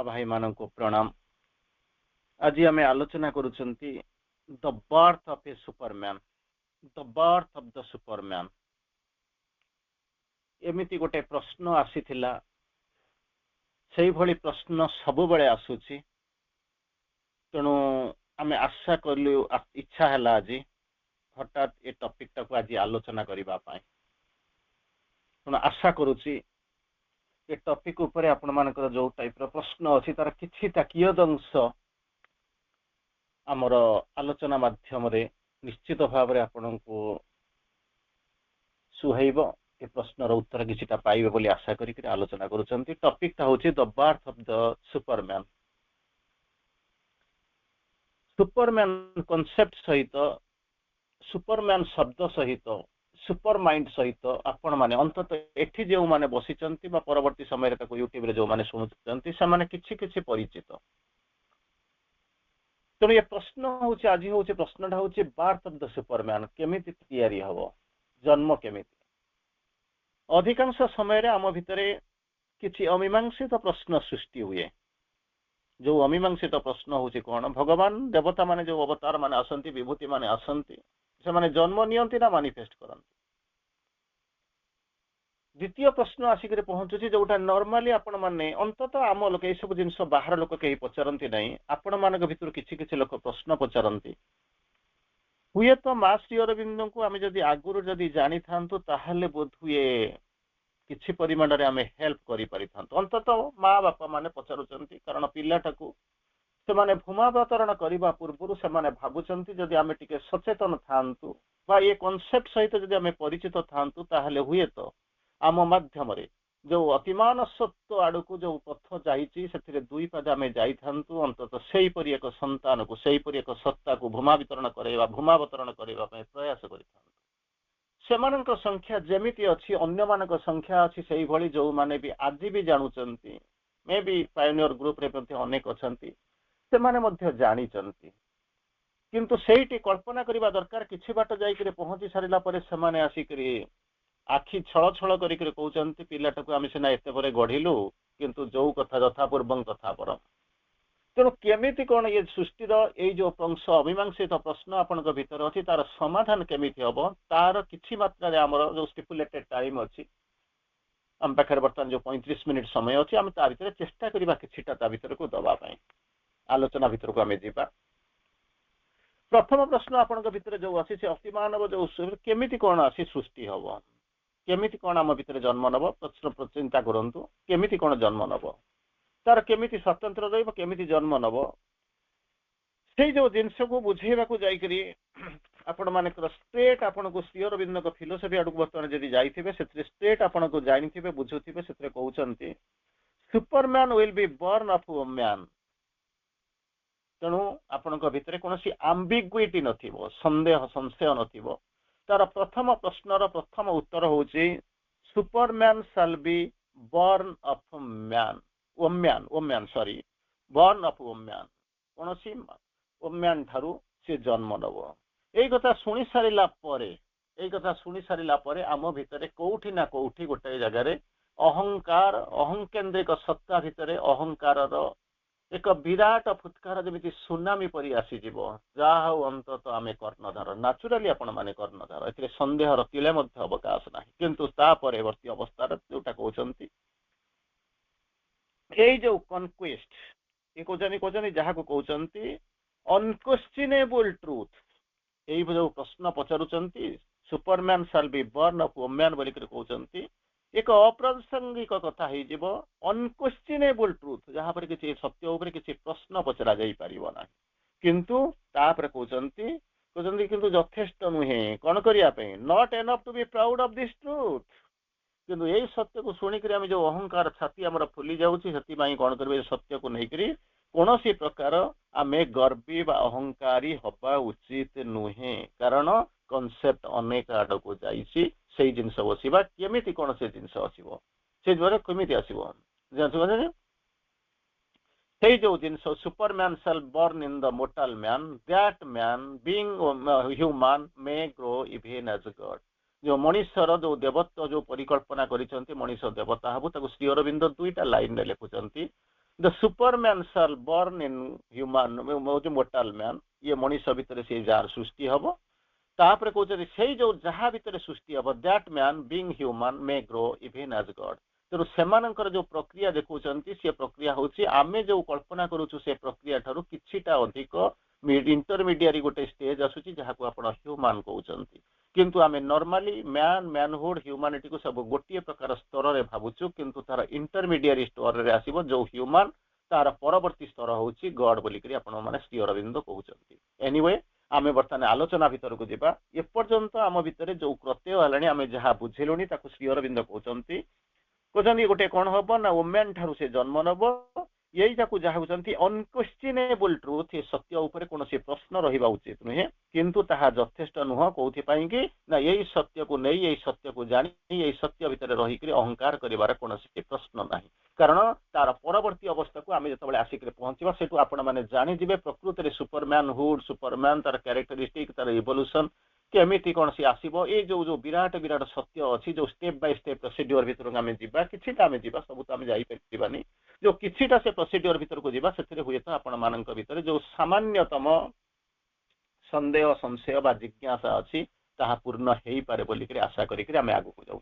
भाई मान को प्रणाम। आज आम आलोचना करुचंती the birth of a superman, the birth of the superman. एमिति गोटे प्रश्न आसीथिला, सेही भली प्रश्न सबुबले आसुची। तेणु आम आशा कलु, इच्छा है आज हठात ए टॉपिक टाको आज आलोचना करबा पाई। तेणु आशा करुची ए टॉपिक उपरे आपण मानकर जो टाइप रो प्रश्न अछि तार किछिटा कियदंश आमर आलोचना माध्यम निश्चित भाव में आपण को सुहैब ए प्रश्नर उत्तर किछिटा पाइबे बोली आशा करी आलोचना करूछंती। टॉपिक ता होची the birth of the Superman. Superman concept सहित, सुपरमैन शब्द सहित, सुपर माइंड सहित आपण माने अंतत एठी जे माने बसिचंती बा परवर्ती समय रे यूट्यूब रे जो माने सुनुचंती से माने किछि किछि परिचित। तेणु ये प्रश्न होची आज होची प्रश्नटा होची बर्थ ऑफ द सुपरमैन केमिति तैयारी हबो, जन्म केमिति। अधिकांश समय रे आम भितरे किछि अमीमांसित प्रश्न सृष्टि हुए। जो अमीमांसित प्रश्न होची कोन, भगवान देवता माने जो अवतार माने आसंती, विभूति माने आसंती, से माने जन्म नियंती ना मैनिफेस्ट करंती। द्वितीय प्रश्न आसिक पहुंचुची जोटा नॉर्मली आपण माने अंतत आम लोक ए सब जिंस बाहर लोक कहीं पचारती नहीं, आपण मानक भितर किछि किछि लोक प्रश्न पचारती। हुए तो मां श्री अरविंद को आम जदि आगुरु जदि जानी थांतु ताहले बोध हुए किछि परिमाण रे आमे हेल्प करि पारि थांतु। अंतत मां बापा माने पचारुचंती कारण पिलाटाकू से माने भूमावतरण करबा पूर्वरु से माने भाबुचंती जदि आमे टिके सचेतन थांतु बा ये कांसेप्ट सहित जदि आमे परिचित थांतु ताहले हुए तो आम माध्यम जो अतिमान सत्व आड़ को जो पथ जाइए से दुई पाद आम जाइथांतु। अंततः से एक संतान को से एक सत्ता को भूमावतरण करने प्रयास कर संख्या जमीती अच्छी अन्य मान संख्या अच्छी से भली जो माने भी आज भी जानुचंती। मे बी पायोनियर ग्रुप रे अनेक अच्छा से माने जानी किंतु सेठी कल्पना करने दरकार किछि बाट जाइए पहुंची सारा पर से आसिक आखि छल छल कहते पिलाटा आम सीना एत गढ़िलु किंतु जो कथा यथा पूर्वं तथा परम। तेणु केमिति कौन ये सृष्टिर ये जो अंश अमीमांसित प्रश्न आपण भीतर अच्छी तार समाधान केमिति हम तार किछि मात्रा आमर जो स्टिपुलेटेड टाइम अच्छी आम पाखे बर्तमान जो 35 मिनिट समय अच्छी आम ता भीतर चेष्टा करबा किछिटा ता भीतर को दबा पाई आलोचना भीतर को आम जीवा। प्रथम प्रश्न आपण भीतर जो अच्छी से अतिमानव जो केमिति कौन आसी सृष्टि हम, केमिति कौन आम भीतर जन्म नब, प्रश्न चिंता करंतु केमिति कौन जन्म नब, तार केमिति स्वतंत्र रहिब, केमिति जन्म नब, से जो जिनस को बुझेबा को जाइकरी आपण मानकर स्ट्रेट आपण को श्री अरविंद को फिलोसफी आड़ को बर्तमान जदि जाइथिबे से स्ट्रेट आपण को जानिथिबे बुझुथिबे से कहउचंती superman will be born of a man. तेणु आपण भीतर कौन आम्बिग्युइटी नथिबो, संदेह संशय नथिबो। तार प्रथम प्रश्नर प्रथम उत्तर होची superman shall be born of man, woman sorry born of woman, कौन सी वोम्यान ठारू से जन्म नब। यही कथा शुणी सारा पर आम भितर कोठी ना कोठी गोटे जगार अहंकार अहंकेन्द्रिक सत्ता भितर अहंकार एक विराट फुत्कार जमी सुनामी परी आसीज जहा अंतत आम कर्णधार नाचुराली आपण मैंने कर्णधार ए सन्देहर तिले अवकाश ना किंतु परवर्ती अवस्था जोटा कहते ये जो कनक्वेस्ट ये कहते जहाँ को कहते अनक्वेश्चनेबल ट्रूथ यही जो प्रश्न पचारुचंती superman shall be born of woman बोली कहते एक अप्रासंगिक कथा हो अनक्वेश्चनेबल ट्रूथ जहाँ पर किसी सत्य उपर किसी प्रश्न पचरा जाई परिबो ना किंतु तापर कहते किंतु यथेष्ट नुहे कौन करने not enough to be proud of this truth. किंतु यही सत्य को शुणिक आम जो अहंकार छाती आमर फुली जाऊँगी कौन करें सत्य को लेकर कौन सी प्रकार आम गर्वी बा अहंकारी हवा उचित नुहे कारण कनसेप्ट अनेक आड़ को जाइए से जिनस बसवा केमिति कौन से जिनस आसो से द्वारा केमिति आसो से जो जिनस superman shall born in the mortal man that man being human may grow even as god. जो मनीषर जो देवत्व जो परिकल्पना करिसेंती मनीष देवता हबु ताको श्री अरविंद दुईटा लाइन रे लिखुचंती the superman shall born in human mortal man ये मनीष भितर से जार सृष्टि हम तापर कहते से जो जहाँ भितर सृष्टि हम that man being human may grow even as God तेणु से जो प्रक्रिया देखुं सी प्रक्रिया हूँ आम जो कल्पना करुचु से प्रक्रिया ठारू किछिटा अधिक इंटरमीडिएट गोटे स्टेज आसूची जहाँ को आप ह्यूमन कहते किंतु आम नॉर्मली मैन मैनहुड ह्यूमैनिटी को सब गोटे प्रकार स्तर में भावुचु किंतु तार इंटरमीडिएट स्तर में आसो जो ह्यूमन तार परवर्ती स्तर हूँ गॉड बोलिक आपने श्री अरविंद कहते एनीवे आम बर्तमान आलोचना भितर को जावा एपर्यंत आम भितर जो प्रत्यय है आम जहाँ बुझेलुनी श्री अरविंद कहते गोटे कौन हम ना वोमेन ठारू से जन्म नब यही जहाँ अनक्वेश्चनेबल ट्रुथ ये सत्य उपर कौन प्रश्न रहा उचित नुहे किंतु ताहा यथेष्ट नुह कौन कि ना यही सत्य को नहीं यही सत्य को जानी यही सत्य भितर रहीकि अहंकार कर कौन प्रश्न ना कारण तार परवर्ती अवस्था को आम जो आसिक पहुंचा से आपण मैंने जानीजे प्रकृत में सुपरमैन हुड सुपरमैन तार क्यारेक्टरिस्टिक तार इवोल्यूशन केमिति कौन सी आसो ये जो विराट विराट सत्य अच्छी जो स्टेप बाय स्टेप प्रोसीड्योर भितर आम जा कि आम जा सब तो आम जापानी जो किछिटा से प्रोसीड्योर भितर को जावा से हुए तो आपण मान भितर जो सामान्यतम संदेह संशय बा जिज्ञासा अच्छी ताहा पूर्ण हो पारे बोलिक आशा करें आम आगू जाऊँ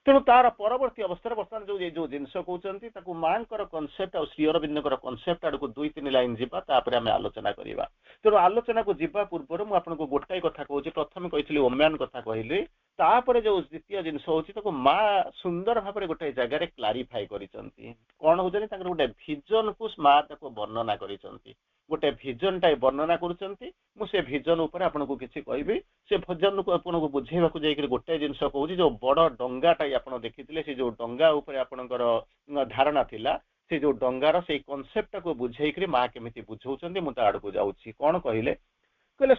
तेणु तार परवर्ती अवस्था बर्तमान जो जिनस कहते माँ कनसेप्ट और श्री अरविंद कनसेप्ट आड़ को 2-3 लाइन जापर आम आलोचना करवा तेणु आलोचना को जावा पूर्व मुझे गोटाए कथा कहूँ प्रथम कही ओम्यान कथा कहली तापर जो द्वितीय जिनस हूँ माँ सुंदर भाव में गोटे जगार क्लारिफाई कौन हो गोटे भिजन को माँ वर्णना कर गोटे भिजन टाइप वर्णना कर भिजन उपर आपको किसी कहि से भजन को आपको बुझेवा जाकर गोटे जिनस कहूँ जो बड़ डंगाटा आप देखी से जो डंगा उपर आपणकर धारणा थिला से जो डंगार से कनसेप्ट को बुझेक माँ केमी बुझाऊँ मुझे आड़ को जाऊँगी कौन कहले कहले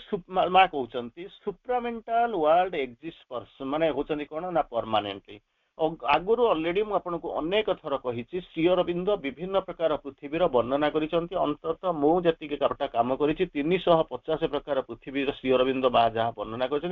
माँ कहते सुप्रामेंटाल वर्ल्ड एक्जिस्ट माने होचंदी कौन ना परमानेंटली आगुरी अलरेडी मुझे अनेक थर कही श्री अरविंद विभिन्न प्रकार पृथ्वीर वर्णना करिसेंती अंततः मुझे काम करी 350 प्रकार पृथ्वी श्री अरविंद माँ जहाँ वर्णना कर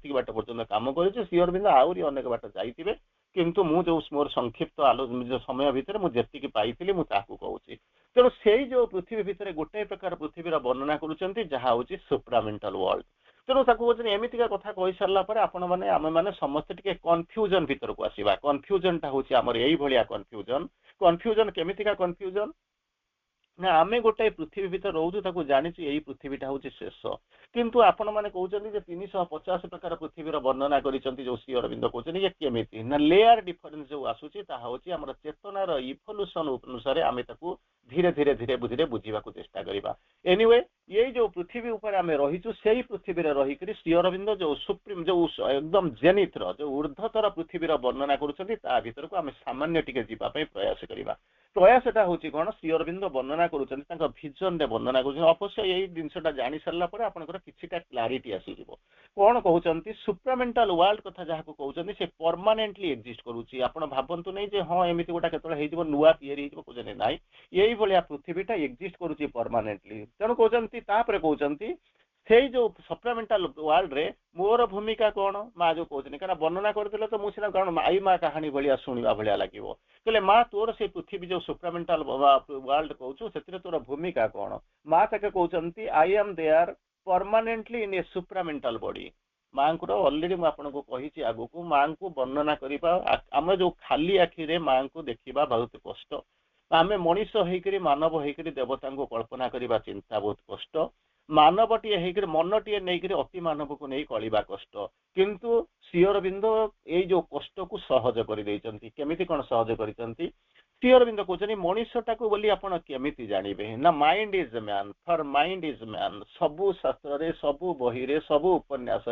बाट पर्यटन काम कर श्री अरविंद आहरी अनेक बाट जाइए किंतु मु जो मोर संक्षिप्त आलोचना समय भितर मुझे पाई मुझे कहूँ तेणु से जो पृथ्वी भितर गोटे प्रकार पृथ्वीर वर्णना करुँच जहाँ हूँ सुप्रामेंटाल वर्ल्ड तेणु एमतीका कथा कही सारापर आपण मैंने आम मैंने समस्ते टिके कन्फ्यूजन भितर को आसवा कन्फ्यूजन टा हूँ आमर यही भाया कन्फ्यूजन केमितिका कन्फ्यूजन ना आम गोटे पृथ्वी भितर रोचु जानी यही पृथ्वीटा हूँ शेष किंतु आपण मैंने कहते 350 प्रकार पृथ्वीर वर्णना कर जो श्री अरविंद कहते ये केमिति ना लेयर डिफरेन्स जो आसूची ताहा होची आमर चेतनार इवोल्यूशन अनुसार आम धीरे धीरे धीरे धीरे बुझा चेष्टा करवा एनीवे ये जो पृथ्वी उपर आम रहीचु से पृथ्वी रहीकि श्री अरविंद जो सुप्रीम जो एकदम जेनिथर जो ऊर्ध्वतर पृथ्वीर वर्णना करुँचा भितर को आम सामान्य टिके जीवाई प्रयास करवा प्रयासटा हूँ कौन श्री अरविंद वर्णना करुँचा भिजन रे वर्णना कर अवश्य यही जिनसा जानी सारा पर आपंकर किछिटा क्लारिटी आसीज कौन कहते सुप्रामेंटाल वर्ल्ड कथा जहाँ को कहते से परमानेंटली एक्जिस्ट करुँची आपण भावतु नहीं जे हाँ एमती गोटा केतल नुआ तैयारी कहते ना यही भाया पृथ्वीटा एक्जिस्ट करुँची परमानेंटली तेणु कहते कहते से जो सप्रामेंटाल वर्ल्ड रे मोर भूमिका कौन माँ जो कहते क्या वर्णना करते तो मुझे कारण आई माँ कहानी भाया शुणा भाया लगे कहले माँ तोर से पृथ्वी जो सप्रामेंटाल वर्ल्ड कहूँ से तोर भूमिका कौन माँ ताके कहते I am there permanently in a supramental body माँ को अलरेडी मुझे कही आग को माँ को वर्णना करवा आम जो खाली आखिरे माँ को देखा बहुत कष्ट आम मनीष होकर मानव होकर देवता को कल्पना करवा चिंता बहुत कष्ट मानवटीए होकर मनटीए नहीं अति मानव को नहीं कलिबा कष्ट किंतु श्री अरविंद ये जो कष्ट को सहज करमिति कौन सहज कर श्री अरविंद कहते मनीषटा को बोली आपण केमिति जानिबे ना mind is man for mind is man सबु शास्त्र सबु बही सबु उपन्यास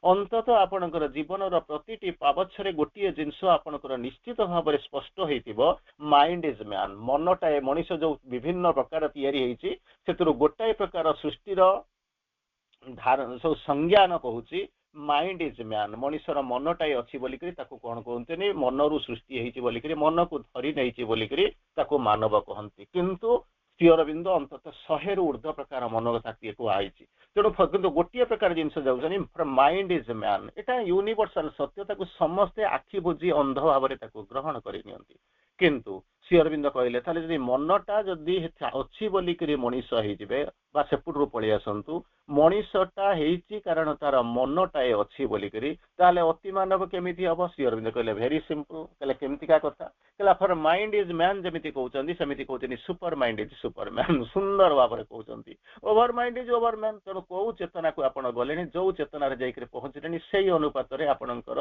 अंततः आपणकर जीवन प्रति पावच्छरे गोटे जिनस आपणकर निश्चित भाव में स्पष्ट हो माइंड इज मैन मनटाए मनीष जो विभिन्न प्रकार या गोटाए प्रकार सृष्टिर धारण सब संज्ञान कहूँ माइंड इज मैन मनीषर मनटाए अच्छी बोलिक कौन कहते मनरु सृष्टि बोलिक मन को धरी नहीं बोलिक मानव कहती किंतु श्री अरविंद अंततः 100 रु ऊर्ध्व प्रकार मनोशक्ति को आई तेणु किंतु गोटे प्रकार जिनस जाऊँ mind is man Etah universal सत्यता को समस्ते आखि बुझी अंध भाव में ग्रहण कर किंतु ଶ୍ରୀ ଅରବିନ୍ଦ କହିଲେ ତାହେଲେ ଯଦି ମନଟା ଯଦି ଅଛି ବୋଲିକିରି ମଣିଷ ହେଇଯିବେ ବା ସେପଟରୁ ପଳେଇ ଆସନ୍ତୁ ମଣିଷଟା ହେଇଛି କାରଣ ତାର ମନଟାଏ ଅଛି ବୋଲିକିରି ତାହେଲେ ଅତି ମାନବ କେମିତି ହବ ଶ୍ରୀ ଅରବିନ୍ଦ କହିଲେ ଭେରି ସିମ୍ପଲ କହିଲେ କେମିତିକା କଥା କହିଲା ଫର ମାଇଣ୍ଡ ଇଜ ମ୍ୟାନ ଯେମିତି କହୁଛନ୍ତି ସେମିତି କହୁଛନ୍ତି supermind is superman ସୁନ୍ଦର ଭାବରେ କହୁଛନ୍ତି overmind is overman ତେଣୁ କୋଉ ଚେତନାକୁ ଆପଣ ଗଲେଣି ଯୋଉ ଚେତନାରେ ଯାଇକରି ପହଞ୍ଚିଲେଣି ସେଇ ଅନୁପାତରେ ଆପଣଙ୍କର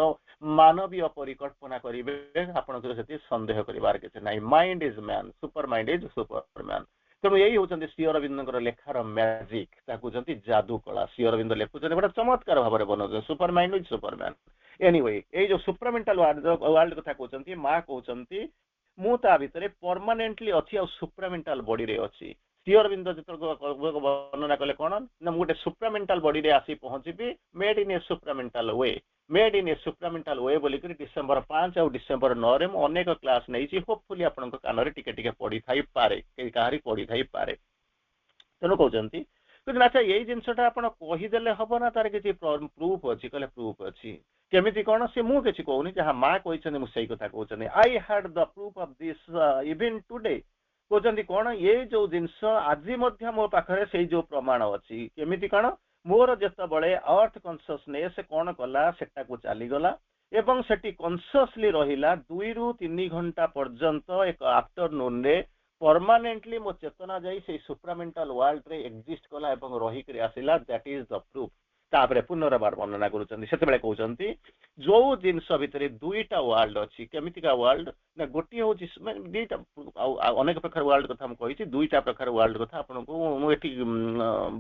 ମାନବୀୟ ପରିକଳ୍ପନା କରିବେ ଆପଣଙ୍କର ସେଠି ସନ୍ଦେହ କରିବାର କିଛି ନାହିଁ mind is man super mind is super man ତେଣୁ ଏଇ ହଉଛନ୍ତି ଶ୍ରୀ ଅରବିନ୍ଦଙ୍କର ଲେଖାର ମ୍ୟାଜିକ ତାକୁ କହୁଛନ୍ତି ଯାଦୁ କଳା ଶ୍ରୀ ଅରବିନ୍ଦ ଲେଖୁଛନ୍ତି ଗୋଟେ ଚମତ୍କାର ଭାବରେ ବନାଉଛନ୍ତି super mind is super man anyway ଏଇ ଯୋଉ ସୁପ୍ରାମେଣ୍ଟାଲ ୱାର୍ଲ୍ଡ କଥା କହୁଛନ୍ତି ମା କହୁଛନ୍ତି ମୁଁ ତା ଭିତରେ ପରମାନେଣ୍ଟଲି ଅଛି ଆଉ ସୁପ୍ରାମେଣ୍ଟାଲ ବଡିରେ ଅଛି ଶ୍ରୀ ଅରବିନ୍ଦ ଯେତେବେଳେ ବର୍ଣ୍ଣନା କଲେ କଣ ନା ମୁଁ ଗୋଟେ ସୁପ୍ରାମେଣ୍ଟାଲ ବଡିରେ ଆସି ପହଞ୍ଚିବି made in a supramental way made in a supramental way ବୋଲିକରି ଡିସେମ୍ବର 5 ଆଉ ଡିସେମ୍ବର 9ରେ ମୁଁ ଅନେକ କ୍ଲାସ ନେଇଛି ହୋପଫୁଲି ଆପଣଙ୍କ କାନରେ ଟିକେ ଟିକେ ପଡିଥାଇପାରେ କାହାରି ପଡିଥାଇପାରେ ତେଣୁ କହୁଛନ୍ତି ଆଚ୍ଛା ଏଇ ଜିନିଷଟା ଆପଣ କହିଦେଲେ ହବ ନା ତାର କିଛି ପ୍ରୁଫ ଅଛି କହିଲେ ପ୍ରୁଫ ଅଛି କେମିତି କଣ ସେ ମୁଁ କିଛି କହୁନି ଯାହା ମା କହିଛନ୍ତି ମୁଁ ସେଇ କଥା କହୁଛନ୍ତି I had the proof of this even today କହୁଛନ୍ତି କଣ ଏଇ ଯୋଉ ଜିନିଷ ଆଜି ମଧ୍ୟ ମୋ ପାଖରେ ସେଇ ଯୋଉ ପ୍ରମାଣ ଅଛି କେମିତି କଣ ମୋର ଯେତେବେଳେ ଅର୍ଥ କନସିୟସନେସ୍ କଣ କଲା ସେଟାକୁ ଚାଲିଗଲା ଏବଂ ସେଠି କନସିୟସଲି ରହିଲା 2ରୁ 3 ଘଣ୍ଟା ପର୍ଯ୍ୟନ୍ତ ଏକ ଆଫ୍ଟରନୁନରେ परमानेंटली मो चेतना जाई से सुप्रामेंटल वर्ल्ड रे एक्जिस्ट कला एवं रही कर आसिला दैट इज द प्रूफ तापरे पुनर्बार वर्णना करूचंदी सेते बेले कहउचंदी जो जिंस भितरे दुईटा वर्ल्ड अछि केमितिका वर्ल्ड ना गोटी होची दुईटा अनेक प्रकार वर्ल्ड कथा हम कहिछि दुईटा प्रकार वर्ल्ड कथा आपनको मु एठी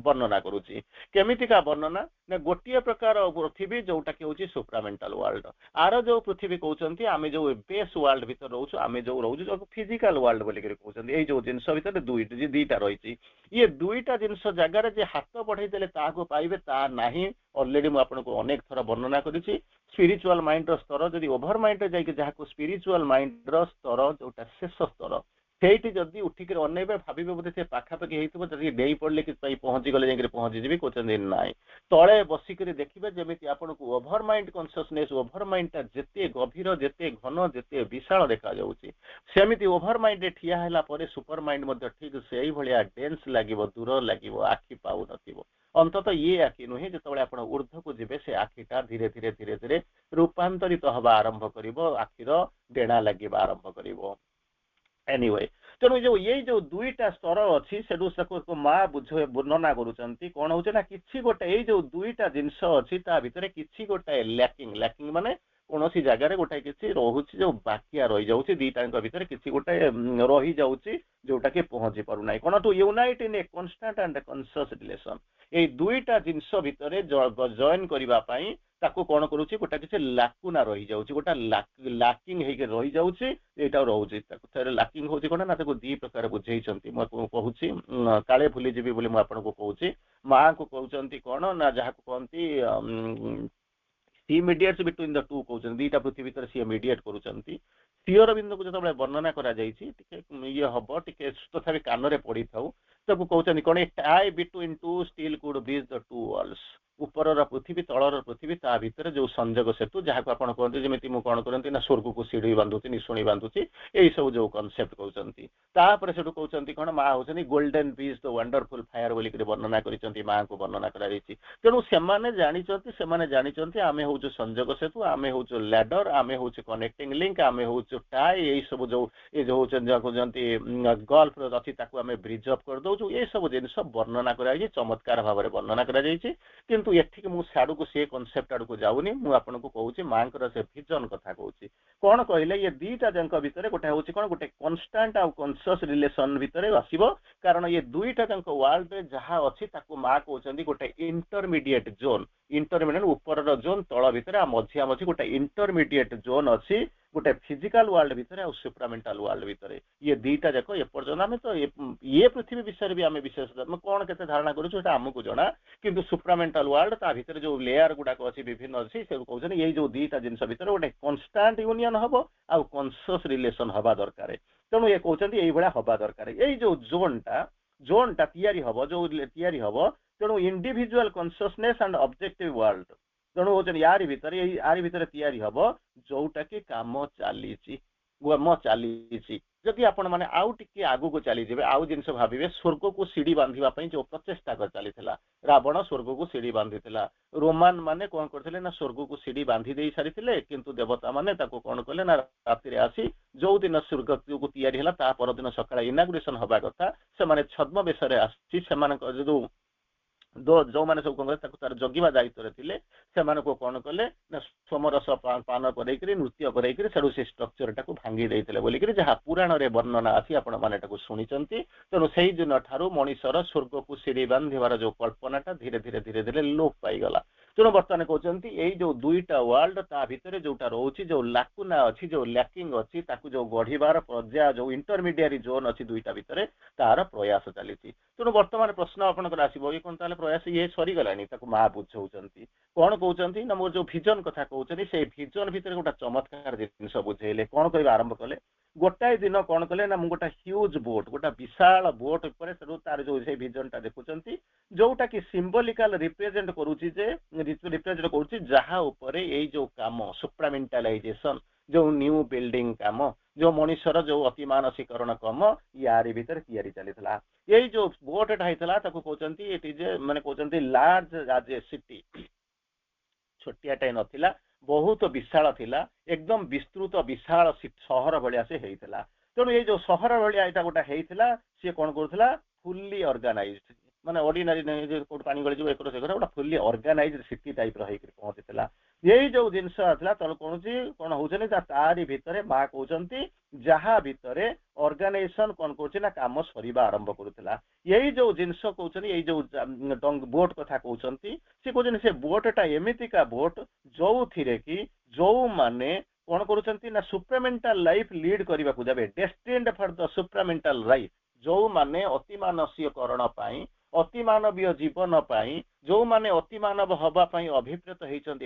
वर्णना करूची केमितिका वर्णना ना गोटी प्रकार पृथ्वी जोटा कि होची सुप्रामेंटल वर्ल्ड आरो जो पृथ्वी कहउचंती आमे जो बेस वर्ल्ड भितर रहउछु आमे जो रहउछु जो फिजिकल वर्ल्ड बोली कर कहउचंदी ए जो जिंस भितर दुईटा रहिछि ये दुईटा जिंस जगार जे हाथ बढ़ाई देले ताको पाइबे ता नाही ऑलरेडी मु आपनको अनेक थरा वर्णना करिछि स्पिरिचुअल माइंड रो स्तर जदि ओभर माइंड रे जाई जहाको स्पिरिचुअल माइंड रो स्तर जोटा शेष स्तर ସେଇଠି ଯଦି ଉଠିକି ଅନେଇବେ ଭାବିବେ ବୋଧେ ସେ ପାଖାପାଖି ହେଇଥିବ ଯଦି ଡେଇ ପଡିଲେ କି ପହଞ୍ଚି ଗଲେ ଯାଇକି ପହଞ୍ଚିଯିବି କହୁଛନ୍ତି ନାଇଁ ତଳେ ବସିକରି ଦେଖିବେ ଯେମିତି ଆପଣଙ୍କୁ ଓଭର ମାଇଣ୍ଡ କନସିୟସନେସ୍ ଓଭର ମାଇଣ୍ଡଟା ଯେତେ ଗଭୀର ଯେତେ ଘନ ଯେତେ ବିଶାଳ ଦେଖାଯାଉଛି ସେମିତି ଓଭର ମାଇଣ୍ଡରେ ଠିଆ ହେଲା ପରେ ସୁପର ମାଇଣ୍ଡ ମଧ୍ୟ ଠିକ ସେଇଭଳିଆ ଡେନ୍ସ ଲାଗିବ ଦୂର ଲାଗିବ ଆଖି ପାଉନଥିବ ଅନ୍ତତଃ ଇଏ ଆଖି ନୁହେଁ ଯେତେବେଳେ ଆପଣ ଊର୍ଦ୍ଧ୍ୱକୁ ଯିବେ ସେ ଆଖିଟା ଧୀରେ ଧୀରେ ଧୀରେ ଧୀରେ ରୂପାନ୍ତରିତ ହେବା ଆରମ୍ଭ କରିବ ଆଖିର ଡେଣା ଲାଗିବା ଆରମ୍ଭ କରିବ एनीवे तेणु जो ये जो दुईटा स्तर अच्छी से माँ बुझ वर्णना करुँच कौन हो कि गोटे ये जो दुईटा जिनस अच्छी ता भितर कि गोटे लैकिंग लैकिंग माने कौन सी जगार गोटे किसी रोचे जो बाकिया रही जाऊँगी दीटा भीतर किसी गोटे रही जाऊँगी जोटा कि पहुंची पारना कौन to unite in a constant and conscious relation ये दुईटा जिनस भितर जॉइन करने ताको कौन करुच्ची गोटा किसी लाकुना रही जाऊँगी गोटा लाकिंग रही जाऊँगी एटा रोचे लाकिंग होची कोन ना ताको दी प्रकार बुझेइचंती म कहूची काले भूली जीवी बोली म आपन को कहूची मां को कहउचंती कोन ना जहा को कहंती सी मीडिएट्स बिटवीन द टू कहउचंती दीटा पृथ्वी भीतर सी मीडिएट करूचंती श्री अरविंद को जतबे वर्णना करा जाईची टिके ये हबो टिके तथापि कान रे पड़ी थाउ ताको कहउचंती कोन a tie between two still could bridge the two worlds ऊपर पृथ्वी तलर पृथ्वी ता भीतर जो संजोग सेतु जहाँ को आपण कहते जमी मुझे कौन करती ना स्वर्ग को सीढ़ी बांधुची निशुणी बांधुची यही सब जो कनसेप्ट कहते तापर से कहते कौन माँ होती golden bridge the wonderful fire बोलिक वर्णना कर माँ को वर्णना कर तेणु से जानी आम हूँ संजोग सेतु आम हूँ लैडर आम हूँ कनेक्टिंग लिंक आम हूँ टाई यही सब जो ये जो कहते गल्फ अच्छी आम ब्रिज अप कर दौचु ये सब जिन वर्णना कर चमत्कार भाव में वर्णना कर किंतु एठिक मु साडू को से कॉन्सेप्ट आड़ को जाऊनी मु आपन को कहूची मांकर से विजन कथा कहूची कोन कहले ये दीटा जंक भीतर गोटे होची कोन गोटे कांस्टेंट आ कॉन्शियस रिलेशन भीतर आसीबो कारण ये दुईटा जंक वर्ल्ड रे जहा अछि ताको मा कहउचंदी गोटे इंटरमीडिएट जोन इंटरमीडिएट ऊपर रो जोन तळ भीतर आ मझिया मझी गोटे इंटरमीडिएट जोन अछि गोटे फिजिकल वर्ल्ड भीतर आ सुप्रामेंटल वर्ल्ड भीतर ये दीटा जाक एपर्यंत आम तो ये पृथ्वी विषय भी आम विशेष कौन के धारणा करूँ आमको जना किंतु सुप्रामेंटल वर्ल्ड ता भीतर जो लेयर गुड़ाक अच्छी विभिन्न अच्छी से कहते ये जो दीटा जिन भीतर गोटे कन्स्टांट यूनियन हम आ कॉन्शियस रिलेशन हवा दरकार तेणु ये कहते यही भाया हवा दरकार यही जो जोनटा तैयारी हम जो तैयारी हम तेणु individual consciousness and objective world तेणु हूँ यार भीतर तैयारी हम जोटा कि काम चली ଗମ ଚାଲିଛି। ଯଦି ଆପଣ ମାନେ ଆଉ ଟିକେ ଆଗକୁ ଚାଲିଯିବେ ଆଉ ଜିନିଷ ଭାବିବେ, ସ୍ୱର୍ଗକୁ ସିଡ଼ି ବାନ୍ଧିବା ପାଇଁ ଯୋଉ ପ୍ରଚେଷ୍ଟା ଚାଲିଥିଲା, ରାବଣ ସ୍ୱର୍ଗକୁ ସିଡ଼ି ବାନ୍ଧିଥିଲା। ରୋମାନ ମାନେ କଣ କରିଥିଲେ ନା ସ୍ୱର୍ଗକୁ ସିଡ଼ି ବାନ୍ଧି ଦେଇ ସାରିଥିଲେ, କିନ୍ତୁ ଦେବତା ମାନେ ତାକୁ କଣ କଲେ ନା ରାତିରେ ଆସି ଯୋଉ ଦିନ ସ୍ୱର୍ଗକୁ ତିଆରି ହେଲା ତା ପରଦିନ ସକାଳେ ଇନାଗୁରେସନ ହବା କଥା, ସେମାନେ ଛଦ୍ମ ବେଶରେ ଆସିଛି, ସେମାନଙ୍କ ଯୋଉ ଯୋଉମାନେ ସବୁ କଣ କଲେ ତାକୁ ତାର ଜଗିବା ଦାୟିତ୍ୱରେ ଥିଲେ, ସେମାନଙ୍କୁ କଣ କଲେ ନା ସୋମରସ ପାନ କରେଇକିରି ନୃତ୍ୟ କରେଇକିରି ସେଠୁ ସେ ଷ୍ଟ୍ରକ୍ଚରଟାକୁ ଭାଙ୍ଗି ଦେଇଥିଲେ ବୋଲିକିରି ଯାହା ପୁରାଣରେ ବର୍ଣ୍ଣନା ଅଛି ଆପଣ ମାନେ ତାକୁ ଶୁଣିଛନ୍ତି। ତେଣୁ ସେଇ ଦିନ ଠାରୁ ମଣିଷର ସ୍ୱର୍ଗକୁ ସିଡ଼ି ବାନ୍ଧିବାର ଯୋଉ କଳ୍ପନାଟା ଧୀରେ ଧୀରେ ଧୀରେ ଧୀରେ ଲୋପ ପାଇଗଲା। ତେଣୁ ବର୍ତ୍ତମାନ କହୁଛନ୍ତି ଏଇ ଯୋଉ ଦୁଇଟା ୱାର୍ଲଡ ତା ଭିତରେ ଯୋଉଟା ରହୁଛି, ଯୋଉ ଲାକୁନା ଅଛି, ଯୋଉ ଲ୍ୟାକିଂ ଅଛି, ତାକୁ ଯୋଉ ଗଢିବାର ପର୍ଯ୍ୟାୟ ଯୋଉ ଇଣ୍ଟରମିଡିଆରୀ ଜୋନ୍ ଅଛି ଦୁଇଟା ଭିତରେ, ତାର ପ୍ରୟାସ ଚାଲିଛି। ତେଣୁ ବର୍ତ୍ତମାନ ପ୍ରଶ୍ନ ଆପଣଙ୍କର ଆସିବ ଇଏ କଣ ତାହେଲେ ପ୍ରୟାସ ଇଏ ସରିଗଲାଣି? ତାକୁ ମା ବୁଝଉଛନ୍ତି କଣ କହୁଛନ୍ତି ନା ମୋର ଯୋଉ ଭିଜନ କଥା କହୁଛନ୍ତି ସେଇ ଭିଜନ ଭିତରେ ଗୋଟେ ଚମତ୍କାର ଜିନିଷ ବୁଝେଇଲେ। କଣ କହିବା ଆରମ୍ଭ କଲେ, ଗୋଟାଏ ଦିନ କଣ କଲେ ନା ମୁଁ ଗୋଟେ ହ୍ୟୁଜ ବୋଟ, ଗୋଟେ ବିଶାଳ ବୋଟ ଉପରେ ସେଠୁ ତାର ଯୋଉ ସେଇ ଭିଜନଟା ଦେଖୁଛନ୍ତି, ଯୋଉଟା କି ସିମ୍ବଲିକାଲ ରିପ୍ରେଜେଣ୍ଟ କରୁଛି ଯାହା ଉପରେ ଏଇ ଯୋଉ କାମ ସୁପ୍ରାମେଣ୍ଟାଲାଇଜେସନ, ଯୋଉ ନ୍ୟୁ ବିଲ୍ଡିଂ କାମ, ଯୋଉ ମଣିଷର ଯୋଉ ଅତିମାନସୀକରଣ କାମ ୟାରି ଭିତରେ ତିଆରି ଚାଲିଥିଲା। ଏଇ ଯୋଉ ବୋଟଟା ହେଇଥିଲା ତାକୁ କହୁଛନ୍ତି ଏଠି ଯେ ମାନେ କହୁଛନ୍ତି ଲାର୍ଜ ଆଜ ଏ ସିଟି, ଛୋଟିଆଟାଏ ନଥିଲା, ବହୁତ ବିଶାଳ ଥିଲା, ଏକଦମ ବିସ୍ତୃତ ବିଶାଳ ସହର ଭଳିଆ ସେ ହେଇଥିଲା। ତେଣୁ ଏଇ ଯୋଉ ସହର ଭଳିଆ ଏଇଟା ଗୋଟେ ହେଇଥିଲା, ସିଏ କଣ କରୁଥିଲା ଫୁଲି ଅର୍ଗାନାଇଜଡ, ମାନେ ଅର୍ଡିନାରୀ କୋଉଠି ପାଣି ଗଳିଯିବ ଏକର ସେକର, ଗୋଟେ ଫୁଲି ଅର୍ଗାନାଇଜଡ ସିଟି ଟାଇପର ହେଇକି ପହଞ୍ଚିଥିଲା। ଏଇ ଯୋଉ ଜିନିଷ ଆସିଲା ତଳେ କୌଣସି କଣ ହଉଛନ୍ତି ତାରି ଭିତରେ ମା କହୁଛନ୍ତି ଯାହା ଭିତରେ ଅର୍ଗାନାଇଜେସନ କଣ କରୁଛି ନା କାମ ସରିବା ଆରମ୍ଭ କରୁଥିଲା। ଏଇ ଯୋଉ ଜିନିଷ କହୁଛନ୍ତି, ଏଇ ଯୋଉ ବୋଟ କଥା କହୁଛନ୍ତି, ସେ କହୁଛନ୍ତି ସେ ବୋଟଟା ଏମିତିକା ବୋଟ ଯୋଉଥିରେ କି ଯୋଉମାନେ କଣ କରୁଛନ୍ତି ନା ସୁପ୍ରାମେଣ୍ଟାଲ ଲାଇଫ ଲିଡ୍ କରିବାକୁ ଯାବେ, ଡେଷ୍ଟିନ୍ଡ ଫର ଦ ସୁପ୍ରାମେଣ୍ଟାଲ ଲାଇଫ, ଯୋଉମାନେ ଅତିମାନବୀୟକରଣ ପାଇଁ, ଅତିମାନବୀୟ ଜୀବନ ପାଇଁ, ଯୋଉମାନେ ଅତିମାନବ ହବା ପାଇଁ ଅଭିପ୍ରେତ ହେଇଛନ୍ତି,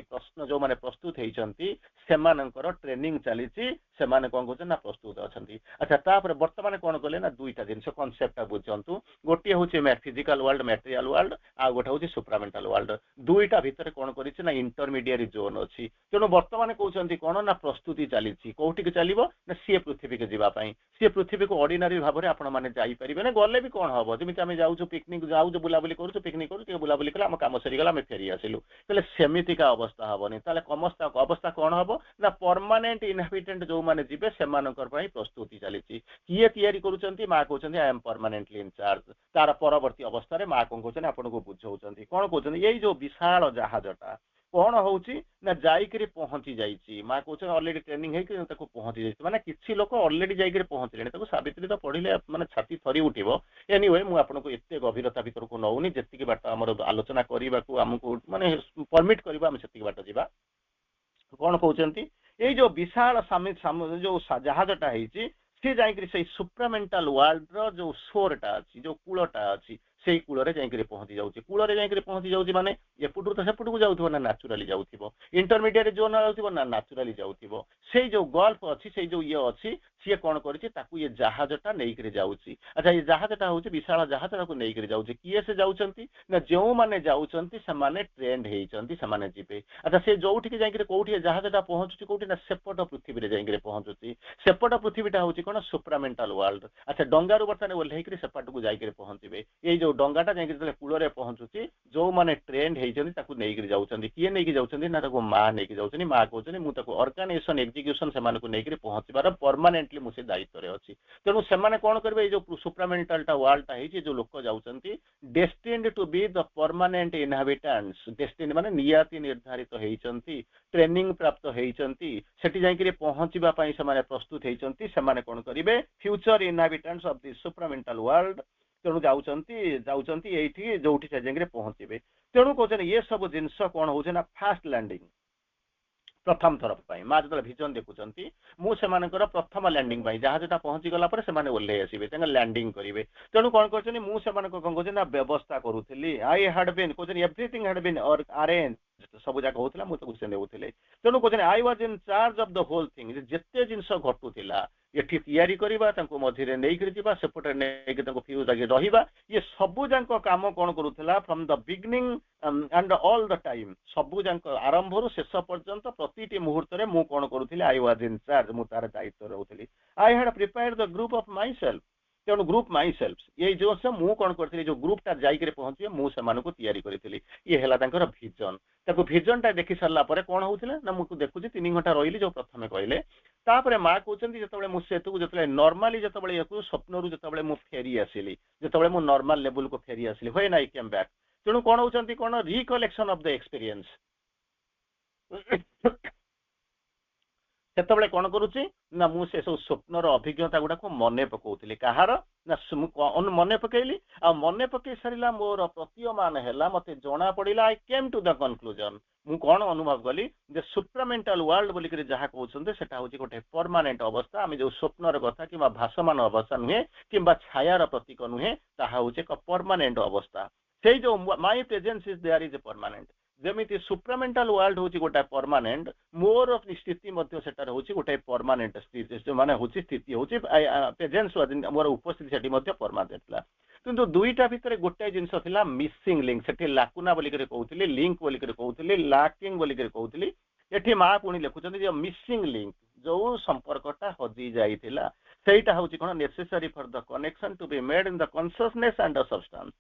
ଯୋଉମାନେ ପ୍ରସ୍ତୁତ ହେଇଛନ୍ତି, ସେମାନଙ୍କର ଟ୍ରେନିଂ ଚାଲିଛି, ସେମାନେ କଣ କରୁଛନ୍ତି ନା ପ୍ରସ୍ତୁତ ଅଛନ୍ତି। ଆଚ୍ଛା, ତାପରେ ବର୍ତ୍ତମାନ କଣ କଲେ ନା ଦୁଇଟା ଜିନିଷ କନସେପ୍ଟଟା ବୁଝନ୍ତୁ, ଗୋଟିଏ ହଉଛି ଫିଜିକାଲ ୱାର୍ଲଡ, ମ୍ୟାଟେରିଆଲ ୱାର୍ଲଡ, ଆଉ ଗୋଟେ ହଉଛି ସୁପ୍ରାମେଣ୍ଟାଲ ୱାର୍ଲଡ। ଦୁଇଟା ଭିତରେ କଣ କରିଛି ନା ଇଣ୍ଟରମିଡିଆରୀ ଜୋନ୍ ଅଛି। ତେଣୁ ବର୍ତ୍ତମାନ କହୁଛନ୍ତି କଣ ନା ପ୍ରସ୍ତୁତି ଚାଲିଛି, କୋଉଠିକି ଚାଲିବ ନା ସିଏ ପୃଥିବୀକୁ ଯିବା ପାଇଁ। ସିଏ ପୃଥିବୀକୁ ଅର୍ଡିନାରୀ ଭାବରେ ଆପଣ ମାନେ ଯାଇପାରିବେ ନା, ଗଲେ ବି କଣ ହବ, ଯେମିତି ଆମେ ଯାଉଛୁ ପିକନିକ ଯାଉଛୁ, ବୁଲାବୁଲି କରୁଛୁ, ପିକନିକ କରୁଛୁ, ଟିକେ ବୁଲାବୁଲି କଲେ ଆମ କାମ ସରିଗଲା ଆମେ ଫେରି ଆସିଲୁ, ତାହେଲେ ସେମିତିକା ଅବସ୍ଥା ହବନି। ତାହେଲେ ଅବସ୍ଥା କଣ ହବ ନା ପରମାନେଣ୍ଟ ଇନହାବିଟେଣ୍ଟ ଯୋଉମାନେ ଯିବେ ସେମାନଙ୍କ ପାଇଁ ପ୍ରସ୍ତୁତି ଚାଲିଛି। କିଏ ତିଆରି କରୁଛନ୍ତି? ମା କହୁଛନ୍ତି I M permanently in charge. ତାର ପରବର୍ତ୍ତୀ ଅବସ୍ଥାରେ ମା କଣ କହୁଛନ୍ତି ଆପଣଙ୍କୁ ବୁଝଉଛନ୍ତି। କଣ କହୁଛନ୍ତି, ଏଇ ଯୋଉ ବିଶାଳ ଜାହାଜଟା କଣ ହଉଛି ନା ଯାଇକିରି ପହଞ୍ଚି ଯାଇଛି। ମା କହୁଛନ୍ତି ଅଲରେଡି ଟ୍ରେନିଂ ହେଇକି ତାକୁ ପହଞ୍ଚି ଯାଇଛି, ମାନେ କିଛି ଲୋକ ଅଲରେଡି ଯାଇକିରି ପହଞ୍ଚିଲେଣି। ତାକୁ ସାବିତ୍ରୀ ତ ପଢିଲେ ମାନେ ଛାତି ଥରି ଉଠିବ। ଏନିୱେ ମୁଁ ଆପଣଙ୍କୁ ଏତେ ଗଭୀରତା ଭିତରକୁ ନଉନି, ଯେତିକି ବାଟ ଆମର ଆଲୋଚନା କରିବାକୁ ଆମକୁ ମାନେ ପରମିଟ କରିବ ଆମେ ସେତିକି ବାଟ ଯିବା। କଣ କହୁଛନ୍ତି, ଏଇ ଯୋଉ ବିଶାଳ ଯୋଉ ଜାହାଜଟା ହେଇଛି, ସିଏ ଯାଇକିରି ସେଇ ସୁପ୍ରାମେଣ୍ଟାଲ ୱାର୍ଲଡର ଯୋଉ ସୋରଟା ଅଛି, ଯୋଉ କୂଳଟା ଅଛି, ସେଇ କୂଳରେ ଯାଇକିରି ପହଞ୍ଚି ଯାଉଛି। କୂଳରେ ଯାଇକିରି ପହଞ୍ଚି ଯାଉଛି ମାନେ ଏପଟରୁ ତ ସେପଟକୁ ଯାଉଥିବ ନା ନ୍ୟାଚୁରାଲି ଯାଉଥିବ, ଇଣ୍ଟରମିଡିଏଟ୍ ଜୋନ୍ ଯାଉଥିବ ନା ନ୍ୟାଚୁରାଲି ଯାଉଥିବ। ସେଇ ଯୋଉ ଗଲ୍ଫ ଅଛି, ସେଇ ଯୋଉ ଇଏ ଅଛି, ସିଏ କଣ କରିଛି ତାକୁ ଇଏ ଜାହାଜଟା ନେଇକିରି ଯାଉଛି। ଆଚ୍ଛା, ଏଇ ଜାହାଜଟା ହଉଛି ବିଶାଳ ଜାହାଜ, ତାକୁ ନେଇକିରି ଯାଉଛି। କିଏ ସେ ଯାଉଛନ୍ତି ନା ଯେଉଁମାନେ ଯାଉଛନ୍ତି ସେମାନେ ଟ୍ରେଣ୍ଡ ହେଇଛନ୍ତି, ସେମାନେ ଯିବେ। ଆଚ୍ଛା, ସେ ଯୋଉଠିକି ଯାଇକିରି କୋଉଠି ଜାହାଜଟା ପହଞ୍ଚୁଛି କୋଉଠି ନା ସେପଟ ପୃଥିବୀରେ ଯାଇକିରି ପହଞ୍ଚୁଛି। ସେପଟ ପୃଥିବୀଟା ହଉଛି କଣ ସୁପ୍ରାମେଣ୍ଟାଲ ୱାର୍ଲଡ। ଆଚ୍ଛା, ଡଙ୍ଗାରୁ ବର୍ତ୍ତମାନ ଓହ୍ଲେଇକିରି ସେପଟକୁ ଯାଇକିରି ପହଞ୍ଚିବେ। ଏଇ ଯୋଉ ଡଙ୍ଗାଟା ଯାଇକିରି ଯେତେବେଳେ କୂଳରେ ପହଞ୍ଚୁଛି, ଯୋଉମାନେ ଟ୍ରେଣ୍ଡ ହେଇଛନ୍ତି ତାକୁ ନେଇକିରି ଯାଉଛନ୍ତି। କିଏ ନେଇକି ଯାଉଛନ୍ତି ନା ତାକୁ ମା ନେଇକି ଯାଉଛନ୍ତି। ମା କହୁଛନ୍ତି ମୁଁ ତାକୁ ଅର୍ଗାନାଇଜେସନ ଏକ୍ଜିକ୍ୟୁସନ ସେମାନଙ୍କୁ ନେଇକିରି ପହଞ୍ଚିବାର ପରମାନେଣ୍ଟଲି ମୁଁ ସେ ଦାୟିତ୍ୱରେ ଅଛି। ତେଣୁ ସେମାନେ କଣ କରିବେ, ଏଇ ଯୋଉ ସୁପ୍ରାମେଣ୍ଟାଲଟା ୱାର୍ଲଡଟା ହେଇଛି, ଯୋଉ ଲୋକ ଯାଉଛନ୍ତି ଡେଷ୍ଟିନ୍ଡ ଟୁ ବି ଦ ପରମାନେଣ୍ଟ ଇନହାବିଟାଣ୍ଟସ, ଡେଷ୍ଟିନ୍ଡ ମାନେ ନିହାତି ନିର୍ଦ୍ଧାରିତ ହେଇଛନ୍ତି, ଟ୍ରେନିଂ ପ୍ରାପ୍ତ ହେଇଛନ୍ତି, ସେଠି ଯାଇକିରି ପହଞ୍ଚିବା ପାଇଁ ସେମାନେ ପ୍ରସ୍ତୁତ ହେଇଛନ୍ତି। ସେମାନେ କଣ କରିବେ, ଫ୍ୟୁଚର ଇନହାବିଟାଣ୍ଟସ ଅଫ ଦି ସୁପ୍ରାମେଣ୍ଟାଲ ୱାର୍ଲଡ। ତେଣୁ ଯାଉଛନ୍ତି ଏଇଠି ଯୋଉଠି ସେ ଯାଇକିରି ପହଞ୍ଚିବେ। ତେଣୁ କହୁଛନ୍ତି ଏ ସବୁ ଜିନିଷ କଣ ହଉଛି ନା ଫାଷ୍ଟ ଲ୍ୟାଣ୍ଡିଂ, ପ୍ରଥମ ଥର ପାଇଁ ମା ଯେତେବେଳେ ଭିଜନ ଦେଖୁଛନ୍ତି, ମୁଁ ସେମାନଙ୍କର ପ୍ରଥମ ଲ୍ୟାଣ୍ଡିଂ ପାଇଁ, ଜାହାଜଟା ପହଞ୍ଚି ଗଲା ପରେ ସେମାନେ ଓହ୍ଲେଇ ଆସିବେ, ତାଙ୍କ ଲ୍ୟାଣ୍ଡିଂ କରିବେ। ତେଣୁ କଣ କରୁଛନ୍ତି, ମୁଁ ସେମାନଙ୍କ କଣ କରୁଛନ୍ତି ନା ବ୍ୟବସ୍ଥା କରୁଥିଲି। ଆଇ ହାଡ୍ ବିନ୍ କହୁଛନ୍ତି ଏଭ୍ରିଥିଙ୍ଗ ହାଡ୍ ବିନ୍ ଆରେଞ୍ଜ, ସବୁ ଯାକ ହଉଥିଲା ମୁଁ ତାକୁ ସେ ନେଉଥିଲି। ତେଣୁ କହୁଛନ୍ତି I was in charge of the whole thing, ଯେତେ ଜିନିଷ ଘଟୁଥିଲା ଏଠି ତିଆରି କରିବା, ତାଙ୍କୁ ମଝିରେ ନେଇକରି ଯିବା, ସେପଟେ ନେଇକି ତାଙ୍କୁ ଫ୍ୟୁଜ୍ ଲାଗି ରହିବା, ଇଏ ସବୁ ଯାଙ୍କ କାମ କ'ଣ କରୁଥିଲା from the beginning and all the time, ସବୁ ଯାଙ୍କ ଆରମ୍ଭରୁ ଶେଷ ପର୍ଯ୍ୟନ୍ତ ପ୍ରତିଟି ମୁହୂର୍ତ୍ତରେ ମୁଁ କ'ଣ କରୁଥିଲି, ଆଇ ୱାଜ୍ ଇନ୍ ଚାର୍ଜ, ମୁଁ ତାର ଦାୟିତ୍ୱ ରହୁଥିଲି। I had prepared the group of my self, ତେଣୁ ଗ୍ରୁପ୍ ମାଇ ସେଲ୍ଫ, ଏଇ ଯୋଉ ମୁଁ କ'ଣ କରିଥିଲି, ଯୋଉ ଗ୍ରୁପଟା ଯାଇକରି ପହଞ୍ଚିବେ ମୁଁ ସେମାନଙ୍କୁ ତିଆରି କରିଥିଲି। ଇଏ ହେଲା ତାଙ୍କର ଭିଜନ। ତାକୁ ଭିଜନଟା ଦେଖି ସାରିଲା ପରେ କ'ଣ ହଉଥିଲା ନା, ମୁଁ ଦେଖୁଛି 3 ଘଣ୍ଟା ରହିଲି, ଯୋଉ ପ୍ରଥମେ କହିଲେ। ତାପରେ ମା କହୁଛନ୍ତି ଯେତେବେଳେ ମୁଁ ସେତୁକୁ ଯେତେବେଳେ ନର୍ମାଲି ଯେତେବେଳେ ସ୍ୱପ୍ନରୁ ଯେତେବେଳେ ମୁଁ ଫେରି ଆସିଲି, ଯେତେବେଳେ ମୁଁ ନର୍ମାଲ ଲେବୁଲକୁ ଫେରି ଆସିଲି, ହ୍ୱେନ୍ ଆଇ କେମ୍ ବ୍ୟାକ୍, ତେଣୁ କ'ଣ ହଉଛନ୍ତି, କ'ଣ ରିକଲେକ୍ସନ ଅଫ୍ ଦ ଏକ୍ସପିରିଏନ୍ସ। ସେତେବେଳେ କ'ଣ କରୁଛି ନା, ମୁଁ ସେ ସବୁ ସ୍ୱପ୍ନର ଅଭିଜ୍ଞତା ଗୁଡାକୁ ମନେ ପକାଉଥିଲି। କାହାର ନା, ମୁଁ ମନେ ପକେଇଲି, ଆଉ ମନେ ପକେଇ ସାରିଲା ମୋର ପ୍ରତୀୟମାନ ହେଲା, ମତେ ଜଣା ପଡିଲା, ଆଇ କେମ୍ ଟୁ ଦ କନକ୍ଲୁଜନ, ମୁଁ କ'ଣ ଅନୁଭବ କଲି ଯେ ସୁପ୍ରାମେଣ୍ଟାଲ ୱାର୍ଲଡ ବୋଲିକରି ଯାହା କହୁଛନ୍ତି ସେଟା ହଉଛି ଗୋଟେ ପରମାନେଣ୍ଟ ଅବସ୍ଥା। ଆମେ ଯୋଉ ସ୍ୱପ୍ନର କଥା କିମ୍ବା ଭାସମାନ ଅବସ୍ଥା ନୁହେଁ, କିମ୍ବା ଛାୟାର ପ୍ରତୀକ ନୁହେଁ, ତାହା ହଉଛି ଏକ ପରମାନେଣ୍ଟ ଅବସ୍ଥା। ସେଇ ଯୋଉ my presence is there is a permanent, ଯେମିତି ସୁପ୍ରାମେଣ୍ଟାଲ ୱାର୍ଲଡ ହଉଛି ଗୋଟେ ପରମାନେଣ୍ଟ, ମୋର ସ୍ଥିତି ମଧ୍ୟ ସେଟା ହଉଛି ଗୋଟେ ପରମାନେଣ୍ଟ ସ୍ଥିତି, ମାନେ ହଉଛି ସ୍ଥିତି ହଉଛି ପ୍ରେଜେନ୍ସ, ମୋର ଉପସ୍ଥିତି ସେଠି ମଧ୍ୟ ପରମାନେଣ୍ଟ ଥିଲା। କିନ୍ତୁ ଦୁଇଟା ଭିତରେ ଗୋଟାଏ ଜିନିଷ ଥିଲା ମିସିଂ ଲିଙ୍କ, ସେଠି ଲାକୁନା ବୋଲିକରି କହୁଥିଲି, ଲିଙ୍କ ବୋଲିକରି କହୁଥିଲି, ଲାକିଂ ବୋଲିକରି କହୁଥିଲି। ଏଠି ମା ପୁଣି ଲେଖୁଛନ୍ତି ଯେ ମିସିଂ ଲିଙ୍କ, ଯୋଉ ସମ୍ପର୍କଟା ହଜି ଯାଇଥିଲା, ସେଇଟା ହଉଛି କ'ଣ, necessary for the connection to be made in the consciousness and the substance.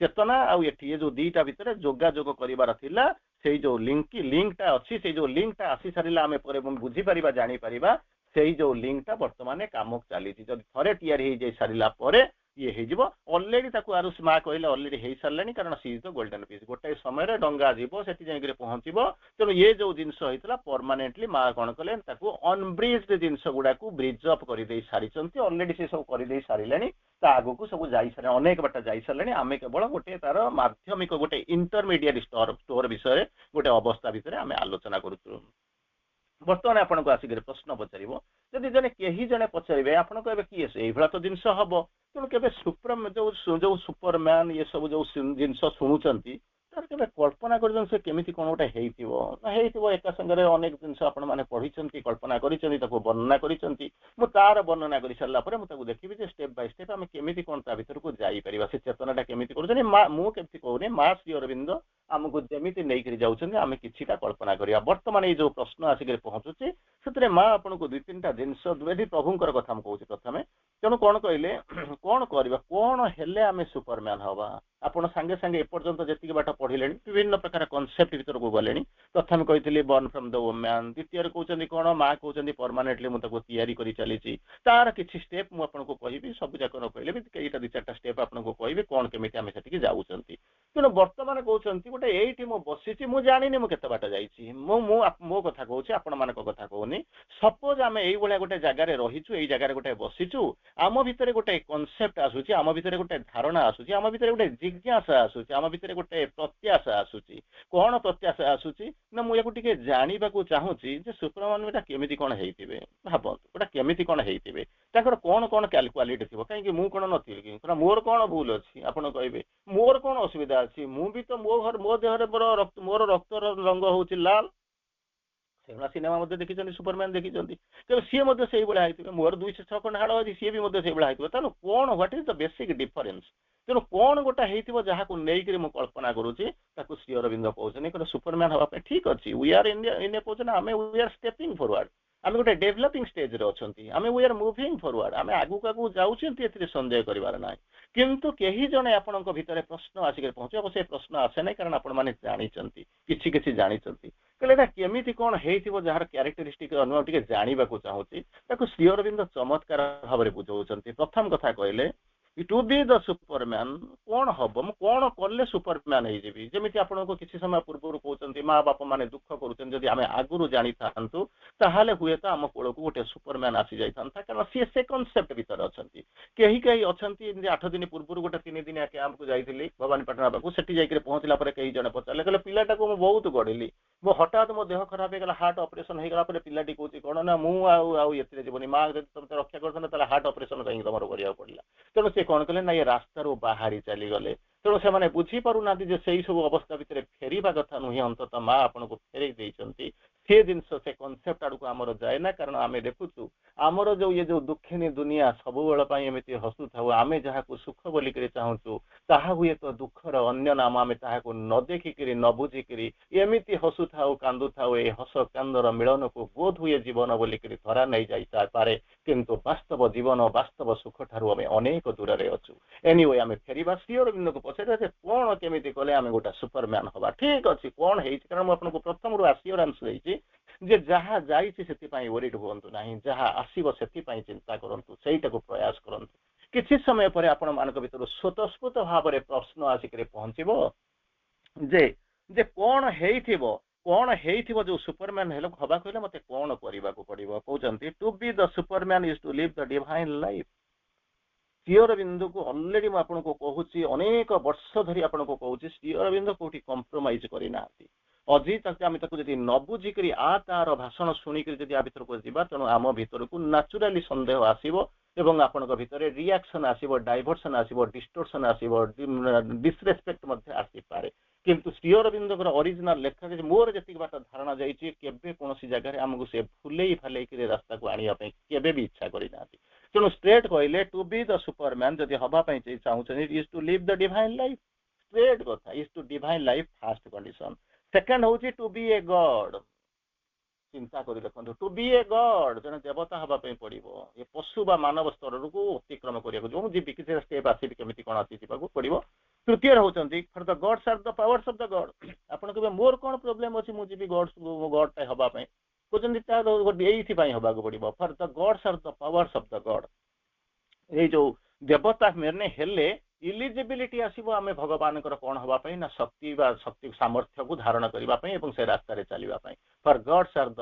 ଚେତନା ଆଉ ଏଠି ଏ ଯୋଉ ଦିଟା ଭିତରେ ଯୋଗାଯୋଗ କରିବାର ଥିଲା, ସେଇ ଯୋଉ ଲିଙ୍କଟା ଅଛି, ସେଇ ଯୋଉ ଲିଙ୍କଟା ଆସି ସାରିଲା, ଆମେ ପରେ ବୁଝିପାରିବା, ଜାଣିପାରିବା ସେଇ ଯୋଉ ଲିଙ୍କଟା ବର୍ତ୍ତମାନ କାମ ଚାଲିଛି। ଯଦି ଥରେ ତିଆରି ହେଇଯାଇ ସାରିଲା ପରେ ଇଏ ହେଇଯିବ, ଅଲରେଡି ତାକୁ ଆରୁଷ ମା କହିଲେ ଅଲରେଡି ହେଇସାରିଲାଣି, କାରଣ she is the golden piece, ଗୋଟାଏ ସମୟରେ ଡଙ୍ଗା ଯିବ, ସେଠି ଯାଇକରି ପହଞ୍ଚିବ। ତେଣୁ ଇଏ ଯୋଉ ଜିନିଷ ହେଇଥିଲା ପରମାନେଣ୍ଟଲି ମା କ'ଣ କଲେ, ତାକୁ ଅନବ୍ରିଜ୍ଡ ଜିନିଷ ଗୁଡାକୁ ବ୍ରିଜ ଅପ୍ କରିଦେଇ ସାରିଛନ୍ତି, ଅଲରେଡି ସେ ସବୁ କରିଦେଇ ସାରିଲେଣି, ତା ଆଗକୁ ସବୁ ଯାଇସାରିଲେଣି, ଅନେକ ବାଟ ଯାଇସାରିଲେଣି। ଆମେ କେବଳ ଗୋଟେ ତାର ମାଧ୍ୟମିକ, ଗୋଟେ ଇଣ୍ଟରମିଡିଏଟ ଷ୍ଟୋର ବିଷୟରେ, ଗୋଟେ ଅବସ୍ଥା ଭିତରେ ଆମେ ଆଲୋଚନା କରୁଛୁ। ବର୍ତ୍ତମାନ ଆପଣଙ୍କୁ ଆସିକରି ପ୍ରଶ୍ନ ପଚାରିବ, ଯଦି ଜଣେ କେହି ଜଣେ ପଚାରିବେ, ଆପଣ କହିବେ କିଏ ଏଇଭଳିଆ ତ ଜିନିଷ ହବ, ତେଣୁ କେବେ ଯୋଉ ସୁପରମ୍ୟାନ ଇଏ ସବୁ ଯୋଉ ଜିନିଷ ଶୁଣୁଛନ୍ତି, ତାର କେବେ କଳ୍ପନା କରିଛନ୍ତି ସେ କେମିତି କ'ଣ ଗୋଟେ ହେଇଥିବ ନା ହେଇଥିବ। ଏକା ସାଙ୍ଗରେ ଅନେକ ଜିନିଷ ଆପଣମାନେ ପଢିଛନ୍ତି, କଳ୍ପନା କରିଛନ୍ତି, ତାକୁ ବର୍ଣ୍ଣନା କରିଛନ୍ତି। ମୁଁ ତାର ବର୍ଣ୍ଣନା କରି ସାରିଲା ପରେ ମୁଁ ତାକୁ ଦେଖିବି ଯେ ଷ୍ଟେପ୍ ବାଇ ଷ୍ଟେପ୍ ଆମେ କେମିତି କ'ଣ ତା ଭିତରକୁ ଯାଇପାରିବା, ସେ ଚେତନାଟା କେମିତି କରୁଛନ୍ତି। ମୁଁ କେମିତି କହୁନି, ମା ଶ୍ରୀ ଅରବିନ୍ଦ ଆମକୁ ଯେମିତି ନେଇକରି ଯାଉଛନ୍ତି, ଆମେ କିଛିଟା କଳ୍ପନା କରିବା। ବର୍ତ୍ତମାନ ଏଇ ଯୋଉ ପ୍ରଶ୍ନ ଆସିକରି ପହଞ୍ଚୁଛି, ସେଥିରେ ମା ଆପଣଙ୍କୁ 2-3ଟା ଜିନିଷ, ଏଠି ପ୍ରଭୁଙ୍କର କଥା ମୁଁ କହୁଛି ପ୍ରଥମେ। ତେଣୁ କ'ଣ କହିଲେ, କ'ଣ କରିବା, କ'ଣ ହେଲେ ଆମେ ସୁପରମ୍ୟାନ ହବା। ଆପଣ ସାଙ୍ଗେ ସାଙ୍ଗେ ଏପର୍ଯ୍ୟନ୍ତ ଯେତିକି ବାଟ ପଢିଲେଣି, ବିଭିନ୍ନ ପ୍ରକାର କନସେପ୍ଟ ଭିତରକୁ ଗଲେଣି। ପ୍ରଥମେ କହିଥିଲି ବର୍ନ ଫ୍ରମ ଦ ଓମ୍ୟାନ, ଦ୍ୱିତୀୟରେ କହୁଛନ୍ତି କ'ଣ, ମା କହୁଛନ୍ତି ପରମାନେଣ୍ଟଲି ମୁଁ ତାକୁ ତିଆରି କରି ଚାଲିଛି। ତାର କିଛି ଷ୍ଟେପ୍ ମୁଁ ଆପଣଙ୍କୁ କହିବି, ସବୁ ଯାକ ନ କହିଲେ ବି ଏଇଟା 2-4ଟା ଷ୍ଟେପ୍ ଆପଣଙ୍କୁ କହିବି, କ'ଣ କେମିତି ଆମେ ସେଠିକି ଯାଉଛନ୍ତି। ତେଣୁ ବର୍ତ୍ତମାନ କହୁଛନ୍ତି ଗୋଟେ ଏଇଠି ମୁଁ ବସିଛି, ମୁଁ ଜାଣିନି ମୁଁ କେତେ ବାଟ ଯାଇଛି। ମୋ କଥା କହୁଛି, ଆପଣମାନଙ୍କ କଥା କହୁନି। ସପୋଜ ଆମେ ଏଇଭଳିଆ ଗୋଟେ ଜାଗାରେ ରହିଛୁ, ଏଇ ଜାଗାରେ ଗୋଟେ ବସିଛୁ, ଆମ ଭିତରେ ଗୋଟେ କନସେପ୍ଟ ଆସୁଛି, ଆମ ଭିତରେ ଗୋଟେ ଧାରଣା ଆସୁଛି, ଆମ ଭିତରେ ଗୋଟେ ଜିଜ୍ଞାସା ଆସୁଛି, ଆମ ଭିତରେ ଗୋଟେ ପ୍ରତ୍ୟାଶା ଆସୁଛି। କ'ଣ ପ୍ରତ୍ୟାଶା ଆସୁଛି ନା, ମୁଁ ୟାକୁ ଟିକେ ଜାଣିବାକୁ ଚାହୁଁଛି ଯେ ସୁପରମ୍ୟାନ ଏଟା କେମିତି କ'ଣ ହେଇଥିବେ। ଭାବନ୍ତୁ ଏଟା କେମିତି କ'ଣ ହେଇଥିବେ, ତାଙ୍କର କ'ଣ କ'ଣ କ୍ୱାଲିଟି ଥିବ। କାହିଁକି ମୁଁ କ'ଣ ନଥିବି କି, ମୋର କ'ଣ ଭୁଲ ଅଛି ଆପଣ କହିବେ, ମୋର କ'ଣ ଅସୁବିଧା ଅଛି। ମୁଁ ବି ତ ମୋ ଦେହରେ ମୋର ରକ୍ତର ରଙ୍ଗ ହଉଛି ଲାଲ, ସେଇଭଳିଆ ସିନେମା ମଧ୍ୟ ଦେଖିଛନ୍ତି, ସୁପରମ୍ୟାନ ଦେଖିଛନ୍ତି, ତେଣୁ ସିଏ ମଧ୍ୟ ସେଇଭଳିଆ ହେଇଥିବେ। ମୋର 206 ଖଣ୍ଡ ହାଡ଼ ଅଛି, ସିଏ ବି ମଧ୍ୟ ସେଇଭଳିଆ ହେଇଥିବ। ତେଣୁ କ'ଣ, what is the basic difference. ତେଣୁ କ'ଣ ଗୋଟେ ହେଇଥିବ ଯାହାକୁ ନେଇକରି ମୁଁ କଳ୍ପନା କରୁଛି, ତାକୁ ଶ୍ରୀ ଅରବିନ୍ଦ କହୁଛନ୍ତି ଗୋଟେ ସୁପରମ୍ୟାନ ହେବା ପାଇଁ। ଠିକ ଅଛି, we R in a position, ଆମେ ୱି ଆର ଷ୍ଟେପିଂ ଫରୱାର୍ଡ, ଆମେ ଗୋଟେ ଡେଭଲପିଂ ଷ୍ଟେଜରେ ଅଛନ୍ତି, ଆମେ ୱି ଆର ମୁଭିଂ ଫରୱାର୍ଡ, ଆମେ ଆଗକୁ ଆଗକୁ ଯାଉଛନ୍ତି, ଏଥିରେ ସନ୍ଦେହ କରିବାର ନାହିଁ। କିନ୍ତୁ କେହି ଜଣେ ଆପଣଙ୍କ ଭିତରେ ପ୍ରଶ୍ନ ଆସିକରି ପହଞ୍ଚିବ, ସେ ପ୍ରଶ୍ନ ଆସେ ନାହିଁ, କାରଣ ଆପଣମାନେ ଜାଣିଛନ୍ତି, କିଛି କିଛି ଜାଣିଛନ୍ତି। କହିଲେ ଏଇଟା କେମିତି କ'ଣ ହେଇଥିବ, ଯାହାର କ୍ୟାରେକ୍ଟରିଷ୍ଟିକ ଅନୁଭବ ଟିକେ ଜାଣିବାକୁ ଚାହୁଁଛି, ତାକୁ ଶ୍ରୀ ଅରବିନ୍ଦ ଚମତ୍କାର ଭାବରେ ବୁଝାଉଛନ୍ତି। ପ୍ରଥମ କଥା କହିଲେ, ଟୁ ବି ଦ ସୁପରମ୍ୟାନ, କ'ଣ ହବ, ମୁଁ କ'ଣ କଲେ ସୁପରମ୍ୟାନ ହେଇଯିବି। ଯେମିତି ଆପଣଙ୍କୁ କିଛି ସମୟ ପୂର୍ବରୁ କହୁଛନ୍ତି, ମା ବାପା ମାନେ ଦୁଃଖ କରୁଛନ୍ତି, ଯଦି ଆମେ ଆଗରୁ ଜାଣିଥାନ୍ତୁ ତାହେଲେ ହୁଏତ ଆମ କୋଳକୁ ଗୋଟେ ସୁପରମ୍ୟାନ ଆସି ଯାଇଥାନ୍ତା, କାରଣ ସିଏ ସେ କନସେପ୍ଟ ଭିତରେ ଅଛନ୍ତି। କେହି କେହି ଅଛନ୍ତି, ଏମିତି 8 ଦିନ ପୂର୍ବରୁ ଗୋଟେ 3 ଦିନିଆ କ୍ୟାମ୍ପକୁ ଯାଇଥିଲି ଭବାନୀପାଟଣା ପାଖକୁ, ସେଠି ଯାଇକରି ପହଞ୍ଚିଲା ପରେ କେହି ଜଣେ ପଚାରିଲେ, କହିଲେ ପିଲାଟାକୁ ମୁଁ ବହୁତ ଗଢିଲି, ମୋ ହଠାତ୍ ମୋ ଦେହ ଖରାପ ହେଇଗଲା, ହାର୍ଟ ଅପରେସନ ହେଇଗଲା ପରେ ପିଲାଟି କହୁଛି କ'ଣ ନା, ମୁଁ ଆଉ ଏଥିରେ ଯିବନି, ମା ଯଦି ତମେ ରକ୍ଷା କରିଥାନ୍ତା ତାହେଲେ ହାର୍ଟ ଅପରେସନ କାହିଁକି ତମର କରିବାକୁ ପଡିଲା। ତେଣୁ ସେ କ'ଣ କଲେ ନା, ଏ ରାସ୍ତାରୁ ବାହାରି ଚାଲିଗଲେ। ତେଣୁ ସେମାନେ ବୁଝିପାରୁନାହାନ୍ତି ଯେ ସେଇ ସବୁ ଅବସ୍ଥା ଭିତରେ ଫେରିବା କଥା ନୁହେଁ, ଅନ୍ତତଃ ମା ଆପଣଙ୍କୁ ଫେରେଇ ଦେଇଛନ୍ତି। ସେ ଜିନିଷ, ସେ କନସେପ୍ଟ ଆଡକୁ ଆମର ଯାଏ ନା, କାରଣ ଆମେ ଦେଖୁଛୁ ଆମର ଯୋଉ ये ଯୋଉ ଦୁଃଖିନୀ ଦୁନିଆ ସବୁବେଳ ପାଇଁ ଏମିତି ହସୁଥାଉ ଆମେ ଯାହାକୁ ସୁଖ ବୋଲିକରି ଚାହୁଁଛୁ ତାହା ହୁଏ ତ ଦୁଃଖର ଅନ୍ୟ ନାମ ଆମେ ତାହାକୁ ନ ଦେଖିକିରି ନ ବୁଝିକିରି ଏମିତି ହସୁଥାଉ କାନ୍ଦୁଥାଉ ଏ ହସ କାନ୍ଦର ମିଳନକୁ ବୋଧ ହୁଏ ଜୀବନ ବୋଲିକରି ଧରା ନେଇ ଯାଇପାରେ କିନ୍ତୁ ବାସ୍ତବ ଜୀବନ ବାସ୍ତବ ସୁଖ ଠାରୁ ଆମେ ଅନେକ ଦୂରରେ ଅଛୁ ଏନିୱେ ଆମେ ଫେରିବା ଶ୍ରୀଅରବିନ୍ଦଙ୍କୁ ପଚାରିବା ଯେ କଣ କେମିତି କଲେ ଆମେ ଗୋଟେ ସୁପରମ୍ୟାନ ହବା ଠିକ ଅଛି କଣ ହେଇଛି କାରଣ ମୁଁ ଆପଣଙ୍କୁ ପ୍ରଥମରୁ ଆସିଓରାନ୍ସ ଦେଇଛି ଯେ ଯାହା ଯାଇଛି ସେଥିପାଇଁ ଓରିଡ୍ ହୁଅନ୍ତୁ ନାହିଁ ଯାହା ଆସିବ ସେଥିପାଇଁ ଚିନ୍ତା କରନ୍ତୁ ସେଇଟାକୁ ପ୍ରୟାସ କରନ୍ତୁ କିଛି ସମୟ ପରେ ଆପଣ ମାନଙ୍କ ଭିତରୁ ସ୍ୱତଃସ୍ଫୂର୍ତ୍ତ ଭାବରେ ପ୍ରଶ୍ନ ଆସିକରି ପହଞ୍ଚିବ ଯେ ଯେ କଣ ହେଇଥିବ ଯୋଉ ସୁପରମ୍ୟାନ ହବା କହିଲେ ମତେ କଣ କରିବାକୁ ପଡିବ କହୁଛନ୍ତି to be the superman is to live the divine life ଶ୍ରୀଅରବିନ୍ଦୁକୁ ଅଲରେଡି ମୁଁ ଆପଣଙ୍କୁ କହୁଛି ଅନେକ ବର୍ଷ ଧରି ଆପଣଙ୍କୁ କହୁଛି ଶ୍ରୀଅରବିନ୍ଦ କୋଉଠି କମ୍ପ୍ରୋମାଇଜ କରିନାହାନ୍ତି ଅଜି ତାକୁ ଆମେ ତାକୁ ଯଦି ନ ବୁଝିକରି ତାର ଭାଷଣ ଶୁଣିକରି ଯଦି ଆ ଭିତରକୁ ଯିବା ତେଣୁ ଆମ ଭିତରକୁ ନ୍ୟାଚୁରାଲି ସନ୍ଦେହ ଆସିବ ଏବଂ ଆପଣଙ୍କ ଭିତରେ ରିଆକ୍ସନ ଆସିବ ଡାଇଭର୍ସନ ଆସିବ ଡିଷ୍ଟୋର୍ସନ ଆସିବ ଡିସରେସ୍ପେକ୍ଟ ମଧ୍ୟ ଆସିପାରେ କିନ୍ତୁ ଶ୍ରୀଅରବିନ୍ଦଙ୍କର ଅରିଜିନାଲ ଲେଖା ମୋର ଯେତିକି ବାଟ ଧାରଣା ଯାଇଛି କେବେ କୌଣସି ଜାଗାରେ ଆମକୁ ସେ ଫୁଲେଇ ଫାଲେଇକିରି ରାସ୍ତାକୁ ଆଣିବା ପାଇଁ କେବେ ବି ଇଚ୍ଛା କରିନାହାନ୍ତି ତେଣୁ ଷ୍ଟ୍ରେଟ୍ କହିଲେ ଟୁ ବି ଦ ସୁପରମ୍ୟାନ ଯଦି ହବା ପାଇଁ ଚାହୁଁଛନ୍ତି is to live the divine life straight କଥା is to divine life first condition second ହଉଛି ଟୁ ବି ଏ ଗଡ ଚିନ୍ତା କରି ଦେଖନ୍ତୁ ଟୁ ବି ଏ ଗଡ ଜଣେ ଦେବତା ହବା ପାଇଁ ପଡିବ ଏ ପଶୁ ବା ମାନବ ସ୍ତରକୁ ଅତିକ୍ରମ କରିବାକୁ ଯିବ ମୁଁ ଯିବି କିଛି ଷ୍ଟେପ୍ ଆସିବି କେମିତି କଣ ଆସି ଯିବାକୁ ପଡିବ ତୃତୀୟରେ ହଉଛନ୍ତି for the gods are the powers of the god ଆପଣ କହିବେ ମୋର କଣ ପ୍ରୋବ୍ଲେମ ଅଛି ମୁଁ ଯିବି ଗଡ ଟା ହବା ପାଇଁ କହୁଛନ୍ତି ତାର ଏଇଥିପାଇଁ ହବାକୁ ପଡିବ for the gods are the powers of the god ଏଇ ଯୋଉ ଦେବତା ମାନେ ହେଲେ ଇଲିଜିବିଲିଟି ଆସିବ ଆମେ ଭଗବାନଙ୍କର କଣ ହବା ପାଇଁ ନା ଶକ୍ତି ବା ଶକ୍ତି ସାମର୍ଥ୍ୟକୁ ଧାରଣ କରିବା ପାଇଁ ଏବଂ ସେ ରାସ୍ତାରେ ଚାଲିବା ପାଇଁ ଫର ଗଡ୍ସ ଆର୍ ଦ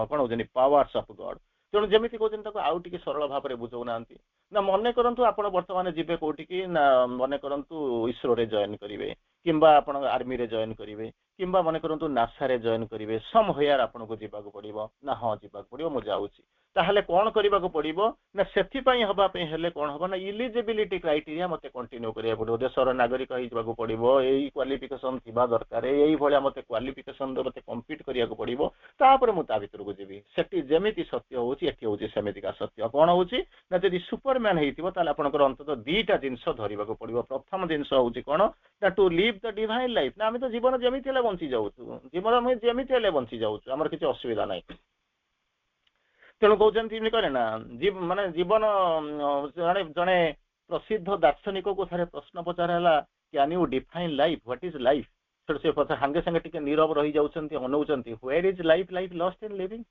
କଣ ହଉଛନ୍ତି ପାୱାର୍ସ ଅଫ ଗଡ ତେଣୁ ଯେମିତି କହୁଛନ୍ତି ତାକୁ ଆଉ ଟିକେ ସରଳ ଭାବରେ ବୁଝଉନାହାନ୍ତି ନା ମନେ କରନ୍ତୁ ଆପଣ ବର୍ତ୍ତମାନ ଯିବେ କୋଉଠିକି ନା ମନେ କରନ୍ତୁ ଇସ୍ରୋରେ ଜଏନ କରିବେ କିମ୍ବା ଆପଣ ଆର୍ମିରେ ଜଏନ କରିବେ କିମ୍ବା ମନେ କରନ୍ତୁ ନାସାରେ ଜଏନ କରିବେ ସମ୍ ହୋୟାର ଆପଣଙ୍କୁ ଯିବାକୁ ପଡିବ ନା ହଁ ଯିବାକୁ ପଡିବ ମୁଁ ଯାଉଛି ତାହେଲେ କଣ କରିବାକୁ ପଡିବ ନା ସେଥିପାଇଁ ହବା ପାଇଁ ହେଲେ କଣ ହବ ନା ଇଲିଜିବିଲିଟି କ୍ରାଇଟେରିଆ ମତେ କଣ୍ଟିନ୍ୟୁ କରିବାକୁ ପଡିବ ଦେଶର ନାଗରିକ ହେଇଯିବାକୁ ପଡିବ ଏଇ କ୍ୱାଲିଫିକେସନ ଥିବା ଦରକାର ଏଇଭଳିଆ ମତେ କ୍ୱାଲିଫିକେସନ ମତେ କମ୍ପିଟ୍ କରିବାକୁ ପଡିବ ତାପରେ ମୁଁ ତା ଭିତରକୁ ଯିବି ସେଠି ଯେମିତି ସତ୍ୟ ହଉଛି ଏଠି ହଉଛି ସେମିତିକା ସତ୍ୟ କଣ ହଉଛି ନା ଯଦି ସୁପରମ୍ୟାନ ହେଇଥିବ ତାହେଲେ ଆପଣଙ୍କର ଅନ୍ତତଃ ଦିଟା ଜିନିଷ ଧରିବାକୁ ପଡିବ ପ୍ରଥମ ଜିନିଷ ହଉଛି କଣ ନା two live the divine life ନା ଆମେ ତ ଜୀବନ ଯେମିତି ହେଲେ ବଞ୍ଚି ଯାଉଛୁ ଜୀବନ ଆମେ ଯେମିତି ହେଲେ ବଞ୍ଚି ଯାଉଛୁ ଆମର କିଛି ଅସୁବିଧା ନାହିଁ ତେଣୁ କହୁଛନ୍ତି ଏମିତି କରେ ନା ମାନେ ଜୀବନ ଜଣେ ଜଣେ ପ୍ରସିଦ୍ଧ ଦାର୍ଶନିକକୁ ଥରେ ପ୍ରଶ୍ନ ପଚରା ହେଲା can you define life what is life ସେଠୁ ସେ ସାଙ୍ଗେ ସାଙ୍ଗେ ଟିକେ ନୀରବ ରହିଯାଉଛନ୍ତି ଅନଉଛନ୍ତି where is life life lost in living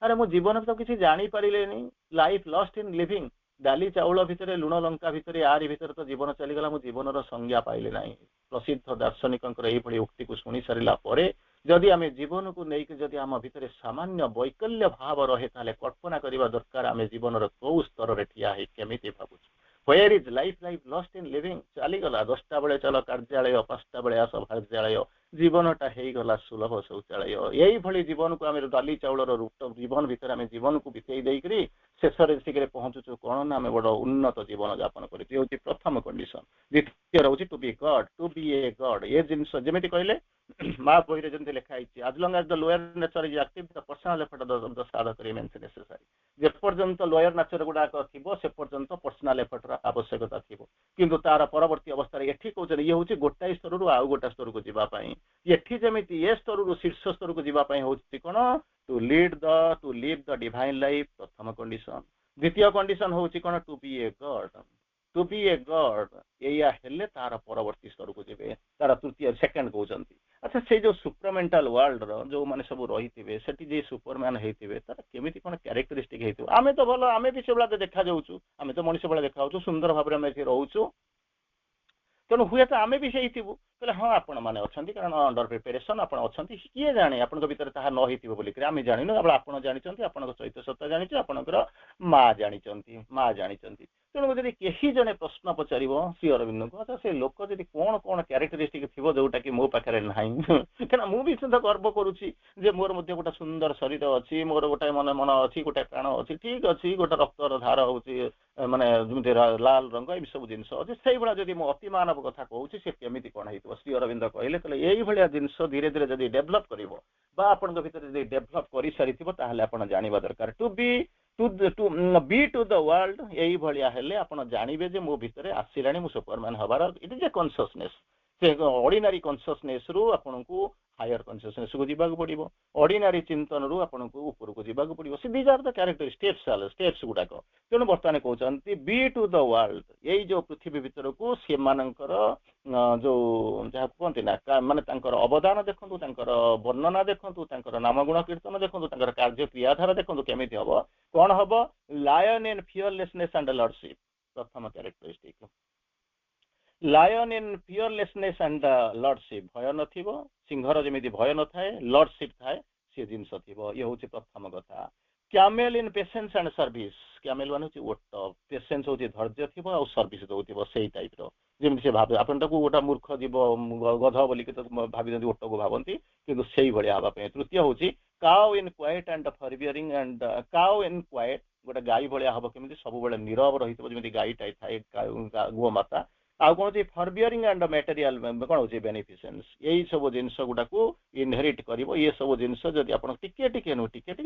ଆରେ ମୁଁ ଜୀବନରେ ତ କିଛି ଜାଣିପାରିଲେନି ଲାଇଫ ଲଷ୍ଟ ଇନ ଲିଭିଂ ଡାଲି ଚାଉଳ ଭିତରେ ଲୁଣ ଲଙ୍କା ଭିତରେ ଆରି ଭିତରେ ତ ଜୀବନ ଚାଲିଗଲା ମୁଁ ଜୀବନର ସଂଜ୍ଞା ପାଇଲି ନାହିଁ ପ୍ରସିଦ୍ଧ ଦାର୍ଶନିକଙ୍କର ଏଇଭଳି ଉକ୍ତିକୁ ଶୁଣି ସାରିଲା ପରେ ଯଦି ଆମେ ଜୀବନକୁ ନେଇକି ଯଦି ଆମ ଭିତରେ ସାମାନ୍ୟ ବୈକଲ୍ୟ ଭାବ ରହେ ତାହେଲେ କଳ୍ପନା କରିବା ଦରକାର ଆମେ ଜୀବନର କୋଉ ସ୍ତରରେ ଠିଆ ହେଇ କେମିତି ଭାବୁଛୁ where is life life lost in living ଚାଲିଗଲା 10ଟା ବେଳେ ଚାଲ କାର୍ଯ୍ୟାଳୟ 5ଟା ବେଳେ ଆସ କାର୍ଯ୍ୟାଳୟ ଜୀବନଟା ହେଇଗଲା ସୁଲଭ ଶୌଚାଳୟ ଏଇଭଳି ଜୀବନକୁ ଆମେ ଡାଲି ଚାଉଳର ଜୀବନ ଭିତରେ ଆମେ ଜୀବନକୁ ବିତେଇ ଦେଇକରି ଶେଷରେ ଶୀଘ୍ର ପହଞ୍ଚୁଛୁ କଣ ନା ଆମେ ବଡ ଉନ୍ନତ ଜୀବନ ଯାପନ କରିଛୁ ହେଉଛି ପ୍ରଥମ କଣ୍ଡିସନ ଦ୍ୱିତୀୟ ରହୁଛି two B Garh two be a ଗଡ ଏ ଜିନିଷ ଯେମିତି କହିଲେ ମା ବହିରେ ଯେମିତି ଲେଖା ହେଇଛି as long as the lower nature is active the personal effort of the sadhaka remains necessary ଯେପର୍ଯ୍ୟନ୍ତ ଲୋୟର ନେଚର ଗୁଡାକ ଥିବ ସେ ପର୍ଯ୍ୟନ୍ତ ପର୍ସନାଲ ଏଫର୍ଟର ଆବଶ୍ୟକତା ଥିବ କିନ୍ତୁ ତାର ପରବର୍ତ୍ତୀ ଅବସ୍ଥାରେ ଏଠି କହୁଛନ୍ତି ଇଏ ହଉଛି ଗୋଟାଏ ସ୍ତରରୁ ଆଉ ଗୋଟା ସ୍ତରକୁ ଯିବା ପାଇଁ ଏଠି ଯେମିତି ଏ ସ୍ତରରୁ ଶୀର୍ଷ ସ୍ତରକୁ ଯିବା ପାଇଁ ହଉଛି କଣ two live the divine life ପ୍ରଥମ କଣ୍ଡିସନ ଦ୍ୱିତୀୟ କଣ୍ଡିସନ ହଉଛି କଣ ଟୁ ବି ଏ ଗଡ ଏଇଆ ହେଲେ ତାର ପରବର୍ତ୍ତୀ ସ୍ତରକୁ ଯିବେ ତାର ତୃତୀୟ ସେକେଣ୍ଡ କହୁଛନ୍ତି ଆଚ୍ଛା ସେଇ ଯୋଉ ସୁପରମେଣ୍ଟାଲ ୱାର୍ଲଡର ଯୋଉମାନେ ସବୁ ରହିଥିବେ ସେଠି ଯିଏ ସୁପରମ୍ୟାନ ହେଇଥିବେ ତାର କେମିତି କଣ କ୍ୟାରେକ୍ଟରିଷ୍ଟିକ ହେଇଥିବ ଆମେ ତ ଭଲ ଆମେ ବି ସେଭଳିଆ ଦେଖାଯାଉଛୁ ଆମେ ତ ମଣିଷ ଭଳିଆ ଦେଖାଯାଉଛୁ ସୁନ୍ଦର ଭାବରେ ଆମେ ଏଠି ରହୁଛୁ ତେଣୁ ହୁଏତ ଆମେ ବି ହେଇଥିବୁ କହିଲେ ହଁ ଆପଣ ମାନେ ଅଛନ୍ତି କାରଣ ଅଣ୍ଡର ପ୍ରିପାରେସନ ଆପଣ ଅଛନ୍ତି କିଏ ଜାଣେ ଆପଣଙ୍କ ଭିତରେ ତାହା ନ ହେଇଥିବ ବୋଲିକରି ଆମେ ଜାଣିନୁ କେବଳ ଆପଣ ଜାଣିଛନ୍ତି ଆପଣଙ୍କ ଚୈତ ସତ୍ତା ଜାଣିଛୁ ଆପଣଙ୍କର ମା ଜାଣିଛନ୍ତି ତେଣୁ ଯଦି କେହି ଜଣେ ପ୍ରଶ୍ନ ପଚାରିବ ଶ୍ରୀଅରବିନ୍ଦଙ୍କୁ ଆଚ୍ଛା ସେ ଲୋକ ଯଦି କଣ କଣ କ୍ୟାରେକ୍ଟରିଷ୍ଟିକ ଥିବ ଯୋଉଟା କି ମୋ ପାଖରେ ନାହିଁ କାରଣ ମୁଁ ବି ସୁଦ୍ଧା ଗର୍ବ କରୁଛି ଯେ ମୋର ମଧ୍ୟ ଗୋଟେ ସୁନ୍ଦର ଶରୀର ଅଛି ମୋର ଗୋଟେ ମନ ଅଛି ଗୋଟେ ପ୍ରାଣ ଅଛି ଠିକ ଅଛି ଗୋଟେ ରକ୍ତର ଧାର ହଉଛି ମାନେ ଯେମିତି ଲାଲ ରଙ୍ଗ ଏଇ ସବୁ ଜିନିଷ ଅଛି ସେଇଭଳିଆ ଯଦି ମୁଁ ଅତି ମାନବ କଥା କହୁଛି ସେ କେମିତି କଣ ହେଇଥିବ ଶ୍ରୀ ଅରବିନ୍ଦ କହିଲେ ଏଇଭଳିଆ ଜିନିଷ ଧୀରେ ଧୀରେ ଯଦି ଡେଭଲପ କରିବ ବା ଆପଣଙ୍କ ଭିତରେ ଯଦି ଡେଭଲପ କରିସାରିଥିବ ତାହେଲେ ଆପଣ ଜାଣିବା ଦରକାର to be to the world ଏଇଭଳିଆ ହେଲେ ଆପଣ ଜାଣିବେ ଯେ ମୋ ଭିତରେ ଆସିଲାଣି ମୁଁ ସୁପରମ୍ୟାନ ହବାର ଇଟ ଇଜ ଏ କନସିୟସନେସ ସେ ଅର୍ଡିନାରୀ କନସିୟସନେସ ରୁ ଆପଣଙ୍କୁ ହାୟର କନସିୟସନେସ କୁ ଯିବାକୁ ପଡିବ ଅର୍ଡିନାରୀ ଚିନ୍ତନରୁ ଆପଣଙ୍କୁ ଉପରକୁ ଯିବାକୁ ପଡିବ ସେ ଦିଜ ଆର୍ ଦ କ୍ୟାରେକ୍ଟର ଷ୍ଟେପ୍ସ ଗୁଡାକ ତେଣୁ ବର୍ତ୍ତମାନ କହୁଛନ୍ତି ବି ଟୁ ଦ ୱାର୍ଲଡ ଏଇ ଯୋଉ ପୃଥିବୀ ଭିତରକୁ ସେମାନଙ୍କର ଯୋଉ ଯାହା କୁହନ୍ତି ନା ମାନେ ତାଙ୍କର ଅବଦାନ ଦେଖନ୍ତୁ ତାଙ୍କର ବର୍ଣ୍ଣନା ଦେଖନ୍ତୁ ତାଙ୍କର ନାମଗୁଣ କୀର୍ତ୍ତନ ଦେଖନ୍ତୁ ତାଙ୍କର କାର୍ଯ୍ୟ କ୍ରିୟାଧାରା ଦେଖନ୍ତୁ କେମିତି ହବ କଣ ହବ ଲାୟନ ଇନ୍ ଫିୟରଲେସନେସ ଆଣ୍ଡ ଲର୍ଡସିପ ପ୍ରଥମ characteristic lion in ଫିୟରଲେସନେସ and lordship ଭୟ ନଥିବ ସିଂହର ଯେମିତି ଭୟ ନଥାଏ ଲର୍ଡସିପ ଥାଏ ସେ ଜିନିଷ ଥିବ ଇଏ ହଉଛି ପ୍ରଥମ କଥା camel in patience and service camel ମାନେ ହଉଛି ଓଟ ପେସେନ୍ସ ହଉଛି ଧୈର୍ଯ୍ୟ ଥିବ ଆଉ ସର୍ଭିସ ଦଉଥିବ ସେଇ ଟାଇପର ଯେମିତି ସେ ଭାବେ ଆପଣ ତାକୁ ଗୋଟେ ମୂର୍ଖ ଯିବ ଗଧ ବୋଲିକି ତ ଭାବିଛନ୍ତି ଓଟକୁ ଭାବନ୍ତି କିନ୍ତୁ ସେଇଭଳିଆ ହେବା ପାଇଁ ତୃତୀୟ ହଉଛି କାଉ ଇନ୍ କ୍ୱାଇଟ ଆଣ୍ଡ ଫରବିୟରିଂ ଆଣ୍ଡ କାଉ ଇନ୍ କ୍ୱାଇଟ ଗୋଟେ ଗାଈ ଭଳିଆ ହବ କେମିତି ସବୁବେଳେ ନୀରବ ରହିଥିବ ଯେମିତି ଗାଈଟାଇ ଥାଏ ଗୋମାତା ଆଉ କଣ ହଉଛି ଫରବିୟରିଂ ଆଣ୍ଡ ମ୍ୟାଟେରିଆଲ କଣ ହଉଛି ବେନିଫିସେନ୍ସ ଏଇ ସବୁ ଜିନିଷ ଗୁଡାକୁ ଇନହେରିଟ କରିବ ଇଏ ସବୁ ଜିନିଷ ଯଦି ଆପଣ ଟିକେ ଟିକେ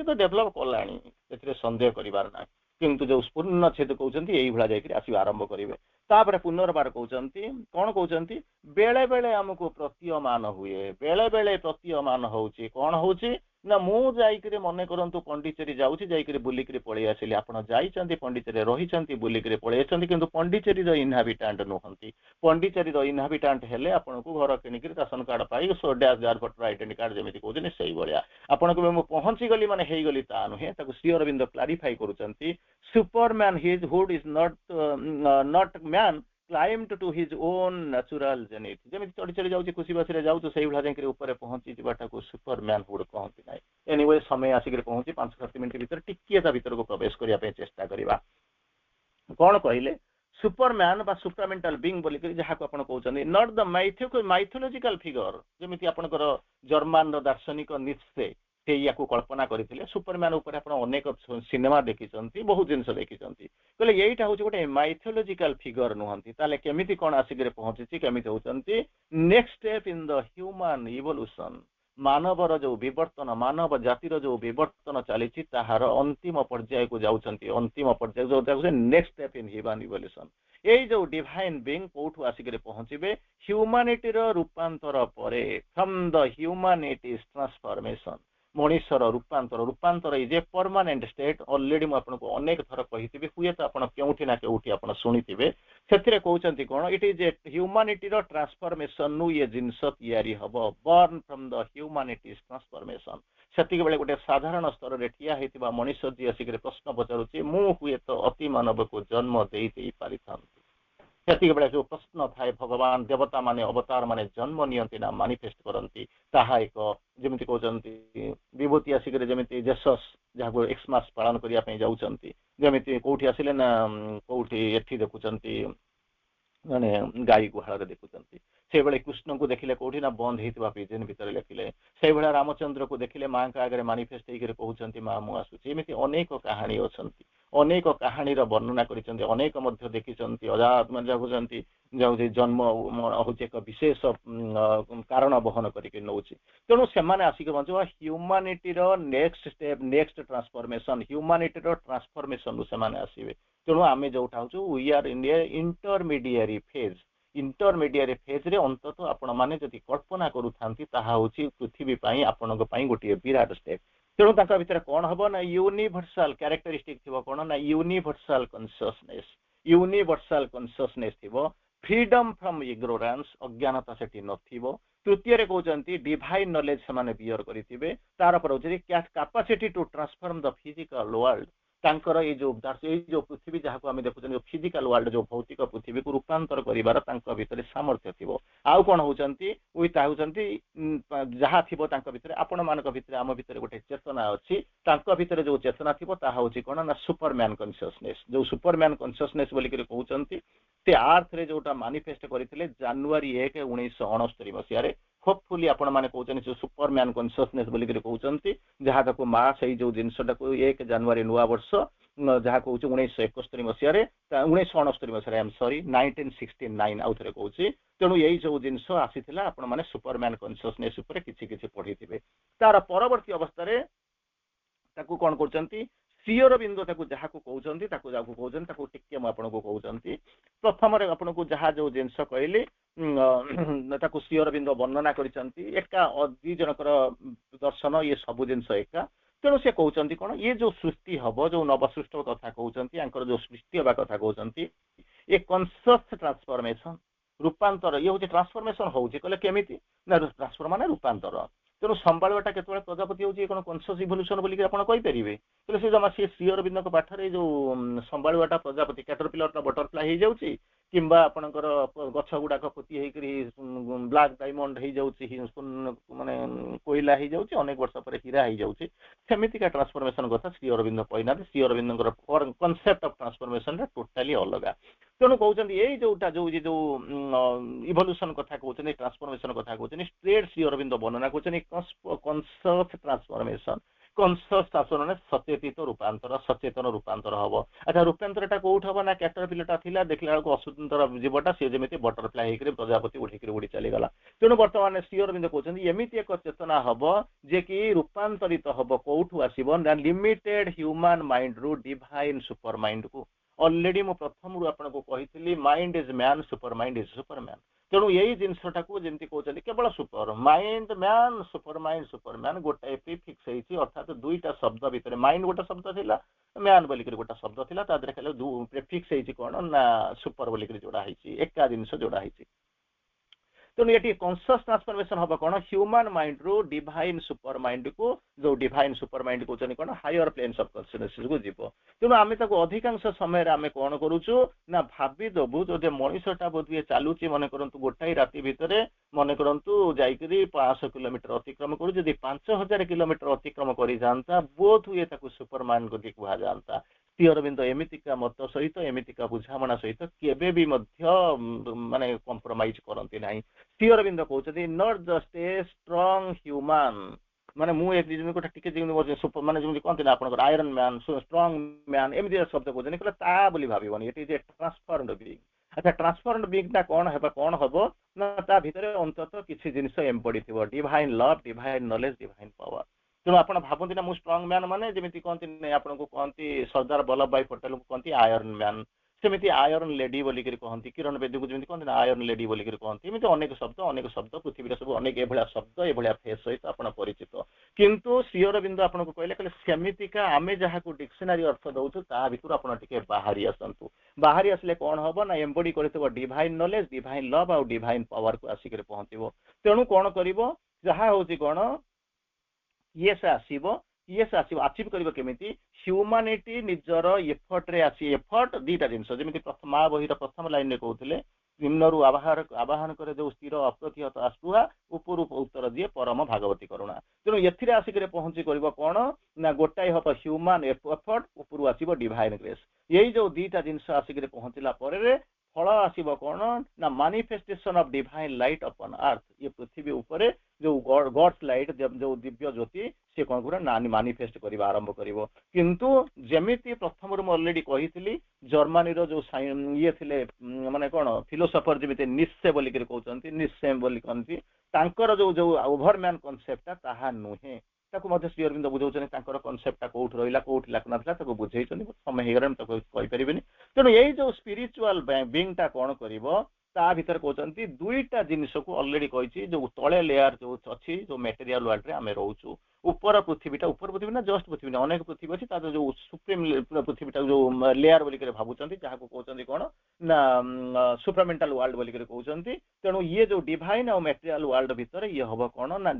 ତ ଡେଭଲପ କଲାଣି ସେଥିରେ ସନ୍ଦେହ କରିବାର ନାହିଁ କିନ୍ତୁ ଯୋଉ ପୂର୍ଣ୍ଣଚ୍ଛେଦ କହୁଛନ୍ତି ଏଇଭଳିଆ ଯାଇକରି ଆସିବା ଆରମ୍ଭ କରିବେ ତାପରେ ପୁନର୍ବାର କହୁଛନ୍ତି କଣ କହୁଛନ୍ତି ବେଳେ ବେଳେ ଆମକୁ ପ୍ରତୀୟମାନ ହୁଏ ବେଳେ ବେଳେ ପ୍ରତୀୟମାନ ହଉଛି କଣ ହଉଛି ନା ମୁଁ ଯାଇକରି ମନେ କରନ୍ତୁ ପଣ୍ଡିଚେରୀ ଯାଉଛି ଯାଇକରି ବୁଲିକରି ପଳେଇ ଆସିଲି ଆପଣ ଯାଇଛନ୍ତି ପଣ୍ଡିଚେରୀ ରହିଛନ୍ତି ବୁଲିକରି ପଳେଇ ଆସିଛନ୍ତି କିନ୍ତୁ ପଣ୍ଡିଚେରୀର ଇନହାବିଟାଣ୍ଟ ନୁହନ୍ତି ପଣ୍ଡିଚେରୀର ଇନହାବିଟାଣ୍ଟ ହେଲେ ଆପଣଙ୍କୁ ଘର କିଣିକରି ରାସନ କାର୍ଡ ପାଇ ଡ୍ୟାସ ଭୋଟର ଆଇଡେଣ୍ଟି କାର୍ଡ ଯେମିତି କହୁଛନ୍ତି ସେଇଭଳିଆ ଆପଣଙ୍କୁ ମୁଁ ପହଞ୍ଚିଗଲି ମାନେ ହେଇଗଲି ତା ନୁହେଁ ତାକୁ ଶ୍ରୀ ଅରବିନ୍ଦ କ୍ଲାରିଫାଇ କରୁଛନ୍ତି superman his hood is not man climbed to his own natural zenith ଯେମିତି ଚଢି ଚଢି ଯାଉଛି ଖୁସି ବାସିରେ ଯାଉଛୁ ସେଇଭଳିଆ ଯାଇକରି ଉପରେ ପହଞ୍ଚି ଯିବାଟାକୁ ସୁପରମ୍ୟାନ ହୁଡ କହନ୍ତି ନାହିଁ ଏନିୱେ ସମୟ ଆସିକରି ପହଞ୍ଚି 5-7 ମିନିଟ୍ ଭିତରେ ଟିକେ ତା ଭିତରକୁ ପ୍ରବେଶ କରିବା ପାଇଁ ଚେଷ୍ଟା କରିବା କଣ କହିଲେ ସୁପରମ୍ୟାନ ବା ସୁପରମେଣ୍ଟାଲ ବିଙ୍ଗ ବୋଲିକରି ଯାହାକୁ ଆପଣ କହୁଛନ୍ତି ନଟ୍ ଦ ମାଇଥୋଲୋଜିକାଲ ଫିଗର ଯେମିତି ଆପଣଙ୍କର ଜର୍ମାନର ଦାର୍ଶନିକ ନିତ୍ସେ ସେ ୟାକୁ କଳ୍ପନା କରିଥିଲେ ସୁପରମ୍ୟାନ ଉପରେ ଆପଣ ଅନେକ ସିନେମା ଦେଖିଛନ୍ତି ବହୁତ ଜିନିଷ ଦେଖିଛନ୍ତି କହିଲେ ଏଇଟା ହଉଛି ଗୋଟେ ମାଇଥୋଲୋଜିକାଲ ଫିଗର ନୁହନ୍ତି ତାହେଲେ କେମିତି କଣ ଆସିକରି ପହଞ୍ଚିଛି କେମିତି ହଉଛନ୍ତି next step in the human evolution ମାନବର ଯୋଉ ବିବର୍ତ୍ତନ ମାନବ ଜାତିର ଯୋଉ ବିବର୍ତ୍ତନ ଚାଲିଛି ତାହାର ଅନ୍ତିମ ପର୍ଯ୍ୟାୟକୁ ଯାଉଛନ୍ତି ଅନ୍ତିମ ପର୍ଯ୍ୟାୟ ଯୋଉ next step in human evolution ଏଇ ଯୋଉ ଡିଭାଇନ ବିଙ୍ଗ କୋଉଠୁ ଆସିକରି ପହଞ୍ଚିବେ ହ୍ୟୁମାନିଟିର ରୂପାନ୍ତର ପରେ ଫ୍ରମ୍ ଦ ହ୍ୟୁମାନିଟିଜ ଟ୍ରାନ୍ସଫର୍ମେସନ ମଣିଷର ରୂପାନ୍ତର is a permanent state already ମୁଁ ଆପଣଙ୍କୁ ଅନେକ ଥର କହିଥିବି ହୁଏତ ଆପଣ କେଉଁଠି ନା କେଉଁଠି ଆପଣ ଶୁଣିଥିବେ ସେଥିରେ କହୁଛନ୍ତି କଣ ଇଟ୍ ଇଜ ଏ ହ୍ୟୁମାନିଟିର ଟ୍ରାନ୍ସଫର୍ମେସନରୁ ଇଏ ଜିନିଷ ତିଆରି ହବ born from the humanity's transformation ସେତିକି ବେଳେ ଗୋଟେ ସାଧାରଣ ସ୍ତରରେ ଠିଆ ହେଇଥିବା ମଣିଷ ଯିଏ ଆସିକରି ପ୍ରଶ୍ନ ପଚାରୁଛି ମୁଁ ହୁଏତ ଅତି ମାନବକୁ ଜନ୍ମ ଦେଇ ପାରିଥାନ୍ତି ସେତିକି ବେଳେ ଯୋଉ ପ୍ରଶ୍ନ ଥାଏ ଭଗବାନ ଦେବତା ମାନେ ଅବତାର ମାନେ ଜନ୍ମ ନିଅନ୍ତି ନା ମାନିଫେଷ୍ଟ କରନ୍ତି ତାହା ଏକ ଯେମିତି କହୁଛନ୍ତି ବିଭୂତି ଆସିକରି ଯେମିତି ଜେସସ୍ ଯାହାକୁ ଏକ୍ସମାସ ପାଳନ କରିବା ପାଇଁ ଯାଉଛନ୍ତି ଯେମିତି କୋଉଠି ଆସିଲେ ନା କୋଉଠି ଏଠି ଦେଖୁଛନ୍ତି ମାନେ ଗାଈ ଗୁହାଳରେ ଦେଖୁଛନ୍ତି ସେଇଭଳି କୃଷ୍ଣଙ୍କୁ ଦେଖିଲେ କୋଉଠି ନା ବନ୍ଦ ହେଇଥିବା ପିଜନ ଭିତରେ ଲେଖିଲେ ସେଇଭଳିଆ ରାମଚନ୍ଦ୍ରକୁ ଦେଖିଲେ ମାଙ୍କ ଆଗରେ ମାନିଫେଷ୍ଟ ହେଇକରି କହୁଛନ୍ତି ମା ମୁଁ ଆସୁଛି ଏମିତି ଅନେକ କାହାଣୀ ଅଛନ୍ତି ଅନେକ କାହାଣୀର ବର୍ଣ୍ଣନା କରିଛନ୍ତି ଅନେକ ମଧ୍ୟ ଦେଖିଛନ୍ତି ଅଜାତ ମାନେ ଯାଉଛନ୍ତି ଯାଉଛି ଜନ୍ମ ହଉଛି ଏକ ବିଶେଷ କାରଣ ବହନ କରିକି ନଉଛି ତେଣୁ ସେମାନେ ଆସିକି ବଞ୍ଚିବା ହ୍ୟୁମାନିଟିର ନେକ୍ସଟ ଷ୍ଟେପ୍ ନେକ୍ସଟ ଟ୍ରାନ୍ସଫର୍ମେସନ ହ୍ୟୁମାନିଟିର ଟ୍ରାନ୍ସଫର୍ମେସନରୁ ସେମାନେ ଆସିବେ ତେଣୁ ଆମେ ଯୋଉଟା ହଉଛୁ we are in a intermediary ଫେଜରେ ଅନ୍ତତଃ ଆପଣ ମାନେ ଯଦି କଳ୍ପନା କରୁଥାନ୍ତି ତାହା ହଉଛି ପୃଥିବୀ ପାଇଁ ଆପଣଙ୍କ ପାଇଁ ଗୋଟିଏ ବିରାଟ ଷ୍ଟେପ୍ ତେଣୁ ତାଙ୍କ ଭିତରେ କଣ ହବ ନା ୟୁନିଭର୍ସାଲ କ୍ୟାରେକ୍ଟରିଷ୍ଟିକ ଥିବ କଣ ନା ୟୁନିଭର୍ସାଲ କନସିୟସନେସ ଥିବ ଫ୍ରିଡମ ଫ୍ରମ ଇଗ୍ନୋରାନ୍ସ ଅଜ୍ଞାନତା ସେଠି ନଥିବ ତୃତୀୟରେ କହୁଛନ୍ତି ଡିଭାଇନ ନଲେଜ ସେମାନେ ବିୟର କରିଥିବେ ତାର ପରେ ହଉଛି କାପାସିଟି ଟୁ ଟ୍ରାନ୍ସଫର୍ମ ଦ ଫିଜିକାଲ ୱାର୍ଲଡ ତାଙ୍କର ଏଇ ଯୋଉ ପୃଥିବୀ ଯାହାକୁ ଆମେ ଦେଖୁଛନ୍ତି ଫିଜିକାଲ ୱାର୍ଲଡ ଯୋଉ ଭୌତିକ ପୃଥିବୀକୁ ରୂପାନ୍ତର କରିବାର ତାଙ୍କ ଭିତରେ ସାମର୍ଥ୍ୟ ଥିବ ଆଉ କଣ ହଉଛନ୍ତି ଯାହା ଥିବ ତାଙ୍କ ଭିତରେ ଆପଣ ମାନଙ୍କ ଭିତରେ ଆମ ଭିତରେ ଗୋଟେ ଚେତନା ଅଛି ତାଙ୍କ ଭିତରେ ଯୋଉ ଚେତନା ଥିବ ତାହା ହଉଛି କଣ ନା ସୁପରମ୍ୟାନ କନସିୟସନେସ ଯୋଉ ସୁପରମ୍ୟାନ କନସିୟସନେସ ବୋଲିକରି କହୁଛନ୍ତି ସେ ଆର୍ଥରେ ଯୋଉଟା ମାନିଫେଷ୍ଟ କରିଥିଲେ ଜାନୁଆରୀ 1, 1969 ମସିହାରେ ହୋପଫୁଲି ଆପଣ ମାନେ କହୁଛନ୍ତି ଯୋଉ ସୁପରମ୍ୟାନ କନସିୟସନେସ ବୋଲିକରି କହୁଛନ୍ତି ଯାହା ତାକୁ ମା ସେଇ ଯୋଉ ଜିନିଷଟାକୁ 1 ଜାନୁଆରୀ ନୂଆ ବର୍ଷ जहाँ कौच 1971 मसीह 1969 मसीह आई एम सॉरी 1969 आउ थे कौच तेणु यही जो जिनस आसी आपण मैंने सुपरमैन कन्सियसनेस किसी पढ़ी थे तार परवर्ती अवस्था ताकू कौन कर श्रीअर बिंदु जहाँ कहते टिके आपको कहते प्रथम आपको जहाँ जो जिनस कहली श्रीअर बिंदु वर्णना एका दी जनकर दर्शन ये सब जिनस एका तेणु से कहते कौन ये जो सृष्टि हम जो नवसृष्ट कथा कहते जो सृष्टि हवा कथा कहते ये कन्सियस ट्रांसफॉर्मेशन रूपांतर ये हूँ ट्रांसफॉर्मेशन हो केमी ना ट्रांसफॉर्म माने रूपांतर तेणु संभाळवाटा केतबेले प्रजापति होची कोन कॉन्शियस इवोल्यूशन बोली आपण कहि परिबे तेले से जमा से श्री अरविंद को पाठरे जो संभाळवाटा प्रजापति कैटरपिलर ता बटरफ्लाई हे जाउची किंबा आपणकर गछ गुडाक पोती हे करी ब्लैक डायमंड हे जाउची माने कोयला हे जाउची अनेक वर्ष पर हीरा हे जाउची सेमिति का ट्रांसफॉर्मेशन कथा श्री अरविंद पहिना Shri Aurobindo concept of transformation रे टोटली अलग तेणु कहते ये जोटा जो इवोल्यूशन कथा कहते ट्रांसफॉर्मेशन कथा कहते स्ट्रेट श्री अरविंद वर्णना कहते कॉन्शियस ट्रांसफॉर्मेशन कॉन्शियस ट्रांसफॉर्मेशन सचेतित रूपांतर सचेतन रूपांतर हम अच्छा रूपांतर कौट हम ना कैटरपिलर था देखला असुंदर जीवटा सी जमी बटरफ्लाई होकर प्रजापति उड़ी उड़ी चलीगला तेणु बर्तमान श्री अरविंद कहते एमती एक चेतना हम जे कि रूपांतरित हम कौटू आसो लिमिटेड ह्यूमन माइंड रु डिवाइन सुपर माइंड को ऑलरेडी मु प्रथम रू आपको कही mind is man supermind is superman तेणु यही जिनसटा को जमी कहते केवल सुपर माइंड मैन सुपरमैन गोटाए प्रिफिक्स होती अर्थात दुईटा शब्द भितर माइंड गोटे शब्द थिला मैन बोलिक गोटे शब्द थिला ता खाली प्रिफिक्स होती कौन ना सुपर बोलिक जोड़ा होती एका जिनस जोड़ा होती तेणु ये कॉन्शियस ट्रांसफॉर्मेशन हम कौन ह्यूमन माइंड रु डिवाइन सुपर माइंड को जो डिवाइन सुपर माइंड कहते कौन हायर प्लेन्स ऑफ कॉन्शियसनेस को जीव तेणु आम अधिकांश समय आम कौन करूँ ना भाविदेबू जो मनीषटा बोधे चलुची मन करूँ गोटाए राति भितर मन करूँ जाकि 500 किलोमीटर अतिक्रम करूँ जब 5000 किलोमीटर अतिक्रम कर जाता बोध हुए सुपर माइंड को कह जाता श्री अरविंद एमितिका मत सहित एमितिका बुझामणा सहित केबे भी माने कंप्रोमाइज करती ना श्री अरविंद कहते not just a strong human माने मुझे गोटे माने जमी कहते आप आयरन मैन स्ट्रांग मैन एमती शब्द कहते कहले ता बोली भावन it is a transformed being अच्छा ट्रांसफॉर्म्ड बीइंग कौन हम ना ता भितर अंततः किसी जिनिस एम्बडी थी divine love divine knowledge divine power तेणु आप भावती ना मुझे स्ट्रांग मैन माने जमी कहते आपको कहती सरदार वल्लभ भाई पटेल को कहती आयरन मैन सेमती आयरन लेडी बोलिक कहती किरण बेदी को जमी कहते आयरन लेडी बोलिक कहती एमती अनेक शब्द पृथ्वी सब अनेक एभलिया शब्द एभलिया फेस सहित आप परिचित किंतु श्री अरविंद आपको कहले सेमितिका आमे जहाँ को डिक्शनरी अर्थ दौचु ता भितर आपन टिके बाहरी आसतु बाहरी आसले कौन हम ना एम्बडी कर डिवाइन नॉलेज डिवाइन लव आउ डिवाइन पावर को आसिक पहुँचो तेणु कौन कर जहाँ हूँ कौन ये से आसो अचीव कर ह्यूमानिटी निजर एफर्ट रे आसी एफर्ट दीटा जिनस जमी प्रथम माँ बही प्रथम लाइन में कहते निम्न आवाहन करे जो स्थिर अप्रतिहत आसुआ उपर उत्तर दिए परम भागवती करुणा तेणु ये आसिक पहुँची कर कौन ना गोटाए हम ह्यूमान एफर्ट उपर आसो डिवाइन ग्रेस यही जो दीटा जिनस आसिक पहुँचला फल आसो कौन ना मानिफेस्टेशन ऑफ डिवाइन लाइट अपन अर्थ ये पृथ्वी उपरे जो गॉड्स लाइट जो दिव्य ज्योति से कौन कर ना मानिफेस्ट करवा आरंभ कर किंतु जमीती प्रथम ऑलरेडी कही जर्मनी जो ये थे माने कौन फिलोसफर जमी निश्चे बोलिक कहते निश्चे बोली कहती जो जो ओभरमैन कॉन्सेप्ट ताहा नुहे श्री अरविंद बुझाऊँ कॉन्सेप्टा कौट रहा कौट लाग बुझे समय होगला तेणु यही जो स्पिरिचुअल बीइंगटा कौन कर ता भीतर कहते दुईटा जिनिस को ऑलरेडी कही जो तले लेयर जो अच्छी जो मटेरियल वर्ल्ड रे आम रोचु ऊपर पृथ्वीटा ऊपर पृथ्वी ना जस्ट पृथ्वी ना अनेक पृथ्वी अच्छी जो सुप्रीम पृथ्वीटा जो लेयर बोलिक भावुंट जहाँ को कहते कौन ना सुपरमेंटाल वर्ल्ड बोलिक कहते तेणु ये जो डिवाइन और मटेरियल वर्ल्ड भितर ये हम कौन ना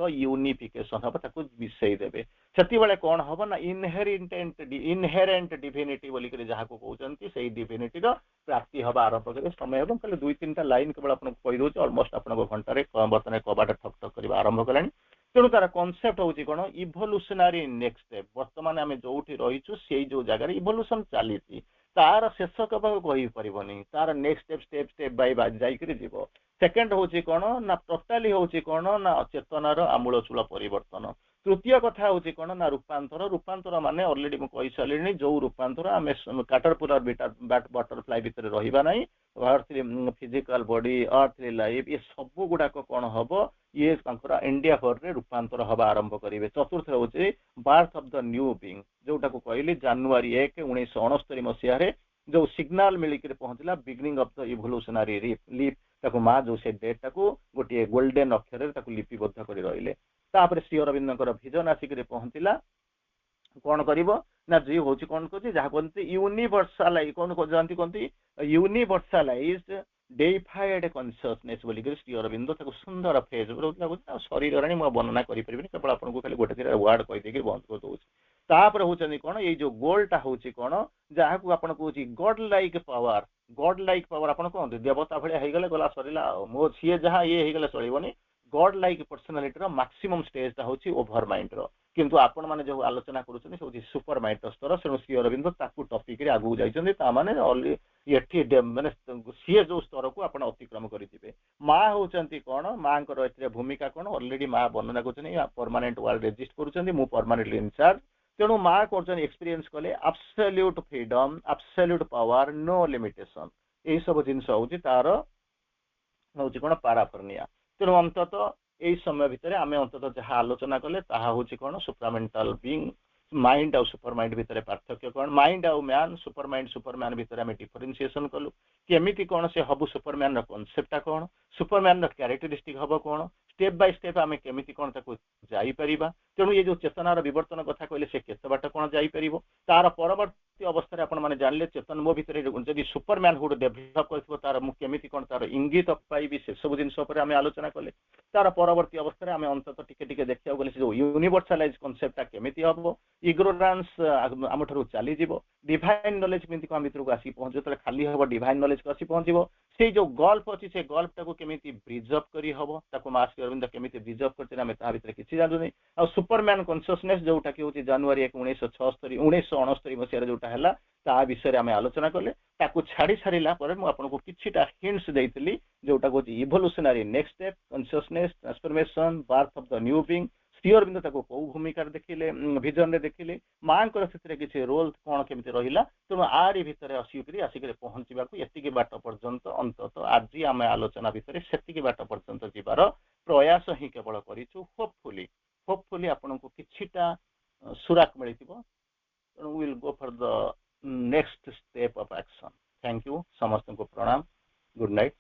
यूनिफिकेशन हम ताको मिसई देबे सेति बेले कौन हम ना इनहेरेंट डिविनिटी बोलिक जहाँ को कहते से डिविनिटी प्राप्ति हम आरंभ करेंगे समय हम खाली 2-3टा लाइन केवल आपको कही दूसरे अलमोस्ट आप घंटे बर्तमान कबाट ठक ठक कर आरंभ कला तेणु तार कॉन्सेप्ट हूँ कौन इवोल्यूशनरी नेक्स्ट स्टेप बर्तमान आम जो रहीचु से जो जगह इवोल्यूशन चली तार शेष कब कही पारबनी तार नेक्स्ट स्टेप स्टेप बाय जाइकरी जीव सेकेंड होची कोन ना टोटाली होची कोन ना चेतनार आमूलचूल परिवर्तन तृतीय कथा होची कोन ना रूपांतर रूपांतर माने ऑलरेडी मु कहि सालिनी जो रूपांतर आमे कैटरपिलर बटरफ्लाई भितर रहिबा नाही अर्थ फिजिकल बॉडी अर्थ लाइफ ये सब गुडाक कोन हबो ये तांकर इंडिया भर रे रूपांतर हबा आरंभ करिवे चतुर्थ होची birth of the new being जोटा को कहली जनवरी 1 1969 मसिया रे जो सिग्नल मिलिक पहुंचला beginning of the evolutionary leap ताको माँ जो से डेट टाको गोटे गोल्डन अक्षर ताको लिपिबद्ध कर रहिले तापर श्री अरविंदर विजन आसिक पहुंचला कौन करिवो ना जी होची कौन कहछि जहा कहନ୍ତି यूनिवर्सल कौन जानती कहନ୍ତି यूनिवर्सलाइज्ड डेफाइड कॉन्शियसनेस बोली कर श्री अरविंद ताको सुंदर फ्रेज लागुछि शरीर रानी म वर्णना करि परिबिनी केवल आपन को खाली गोटे थिरा वर्ड कहि देके बंद कर दोछि तापर होचनी कोन ये जो गोलटा होची कोन जहा को आपन कहछि गॉड लाइक पावर आपन कहते देवता भले हो गले गला सरीला मो सी जहाँ ये हो गले चलबनी गॉड लाइक पर्सनालिटी रो मैक्सिमम स्टेज होची ओवर माइंड रो किंतु आपण माने जो आलोचना करूछनी से सुपर माइंड स्तर से श्री अरविंद ताकू टॉपिक रे आगु जाइछन्ती ता माने एठी माने सी जो स्तर को आपण अतिक्रम करिथिबे माँ होचंती कोन माँ कर एथिरे भूमिका कोन ऑलरेडी माँ वर्णना करछनी परमानेंट वर्ल्ड रजिस्ट करूछन्ती मु परमानेंटली इंचार्ज तेणु माँ कर एक्सपीरियंस कले absolute freedom absolute power no limitation यही सब जिनस होची तार होची कोन पाराफर्निया तेणु अंततः यही समय भितर आम अंततः जहाँ आलोचना कले ताहा होची कोन सुप्रामेंटल बीइंग माइंड आउ सुपर माइंड भितर पार्थक्य कोन माइंड आउ मैन सुपर मैन भितर आम डिफरेन्सिएशन कलु केमिति कोन से हबु सुपरमैन रो कांसेप्टटा कोन सुपरमैन रो कैरेक्टरिस्टिक हबो कोन स्टेप बाय स्टेप आम केमिति कोन ताको जाई परिबा तेणु ये जो चेतनार विवर्तन कथा कहले से केते बाट कोन जाई परिबो तार परवर्ती अवस्था आपण माने जानले चेतन मो भितर जदि सुपरमैन हुड डेभलप करथिबो तार मु केमिति कोन तार इंगित पाइबी से सब जिंस ऊपर आम आलोचना कले तार परवर्ती अवस्था आम अंततः टिके टिके देखिया गले जो यूनिवर्सलाइज कांसेप्टटा केमिति हबो इग्नोरेंस आम ठरू चली जीवो डिवाइन नॉलेज केमिति को भितर को आसी पहुंचो तो खाली हबो डिवाइन नॉलेज को आसी पहुंचो से जो गल्फ अच्छी से गल्फ टाको केमिति ब्रिज अप करी हबो ताको मास अरविंद केमिति ब्रिज अप करते आम ता भितर किछि जानु नै आ सुपरमैन कॉन्शियसनेस जोटा कि होची जनवरी 1 1969 मसिया जोटा हला ता विषय आम आलोचना कले ताको छाड़ी छाड़िला पर मु आपन को किछिटा हिंट्स देइतली जोटा को evolutionary next step consciousness transformation birth of the new being Shri Aurobindo ताको को भूमिका देखिले विजन रे देखिले मां कर क्षेत्र किछि रोल कोन केमिति रहिला तेणु आरी भितर आसिकरी पहुंचीबा को एतिके बाट पर्यंत अंततः आज आम आलोचना भितर सेतिके बाट पर्यंत जीवार प्रयास ही केवल करिछु होपफुली आपन को किछिटा सुराक मिलिथिबो तेणु will go for the next step of action thank you समस्त को प्रणाम गुड नाइट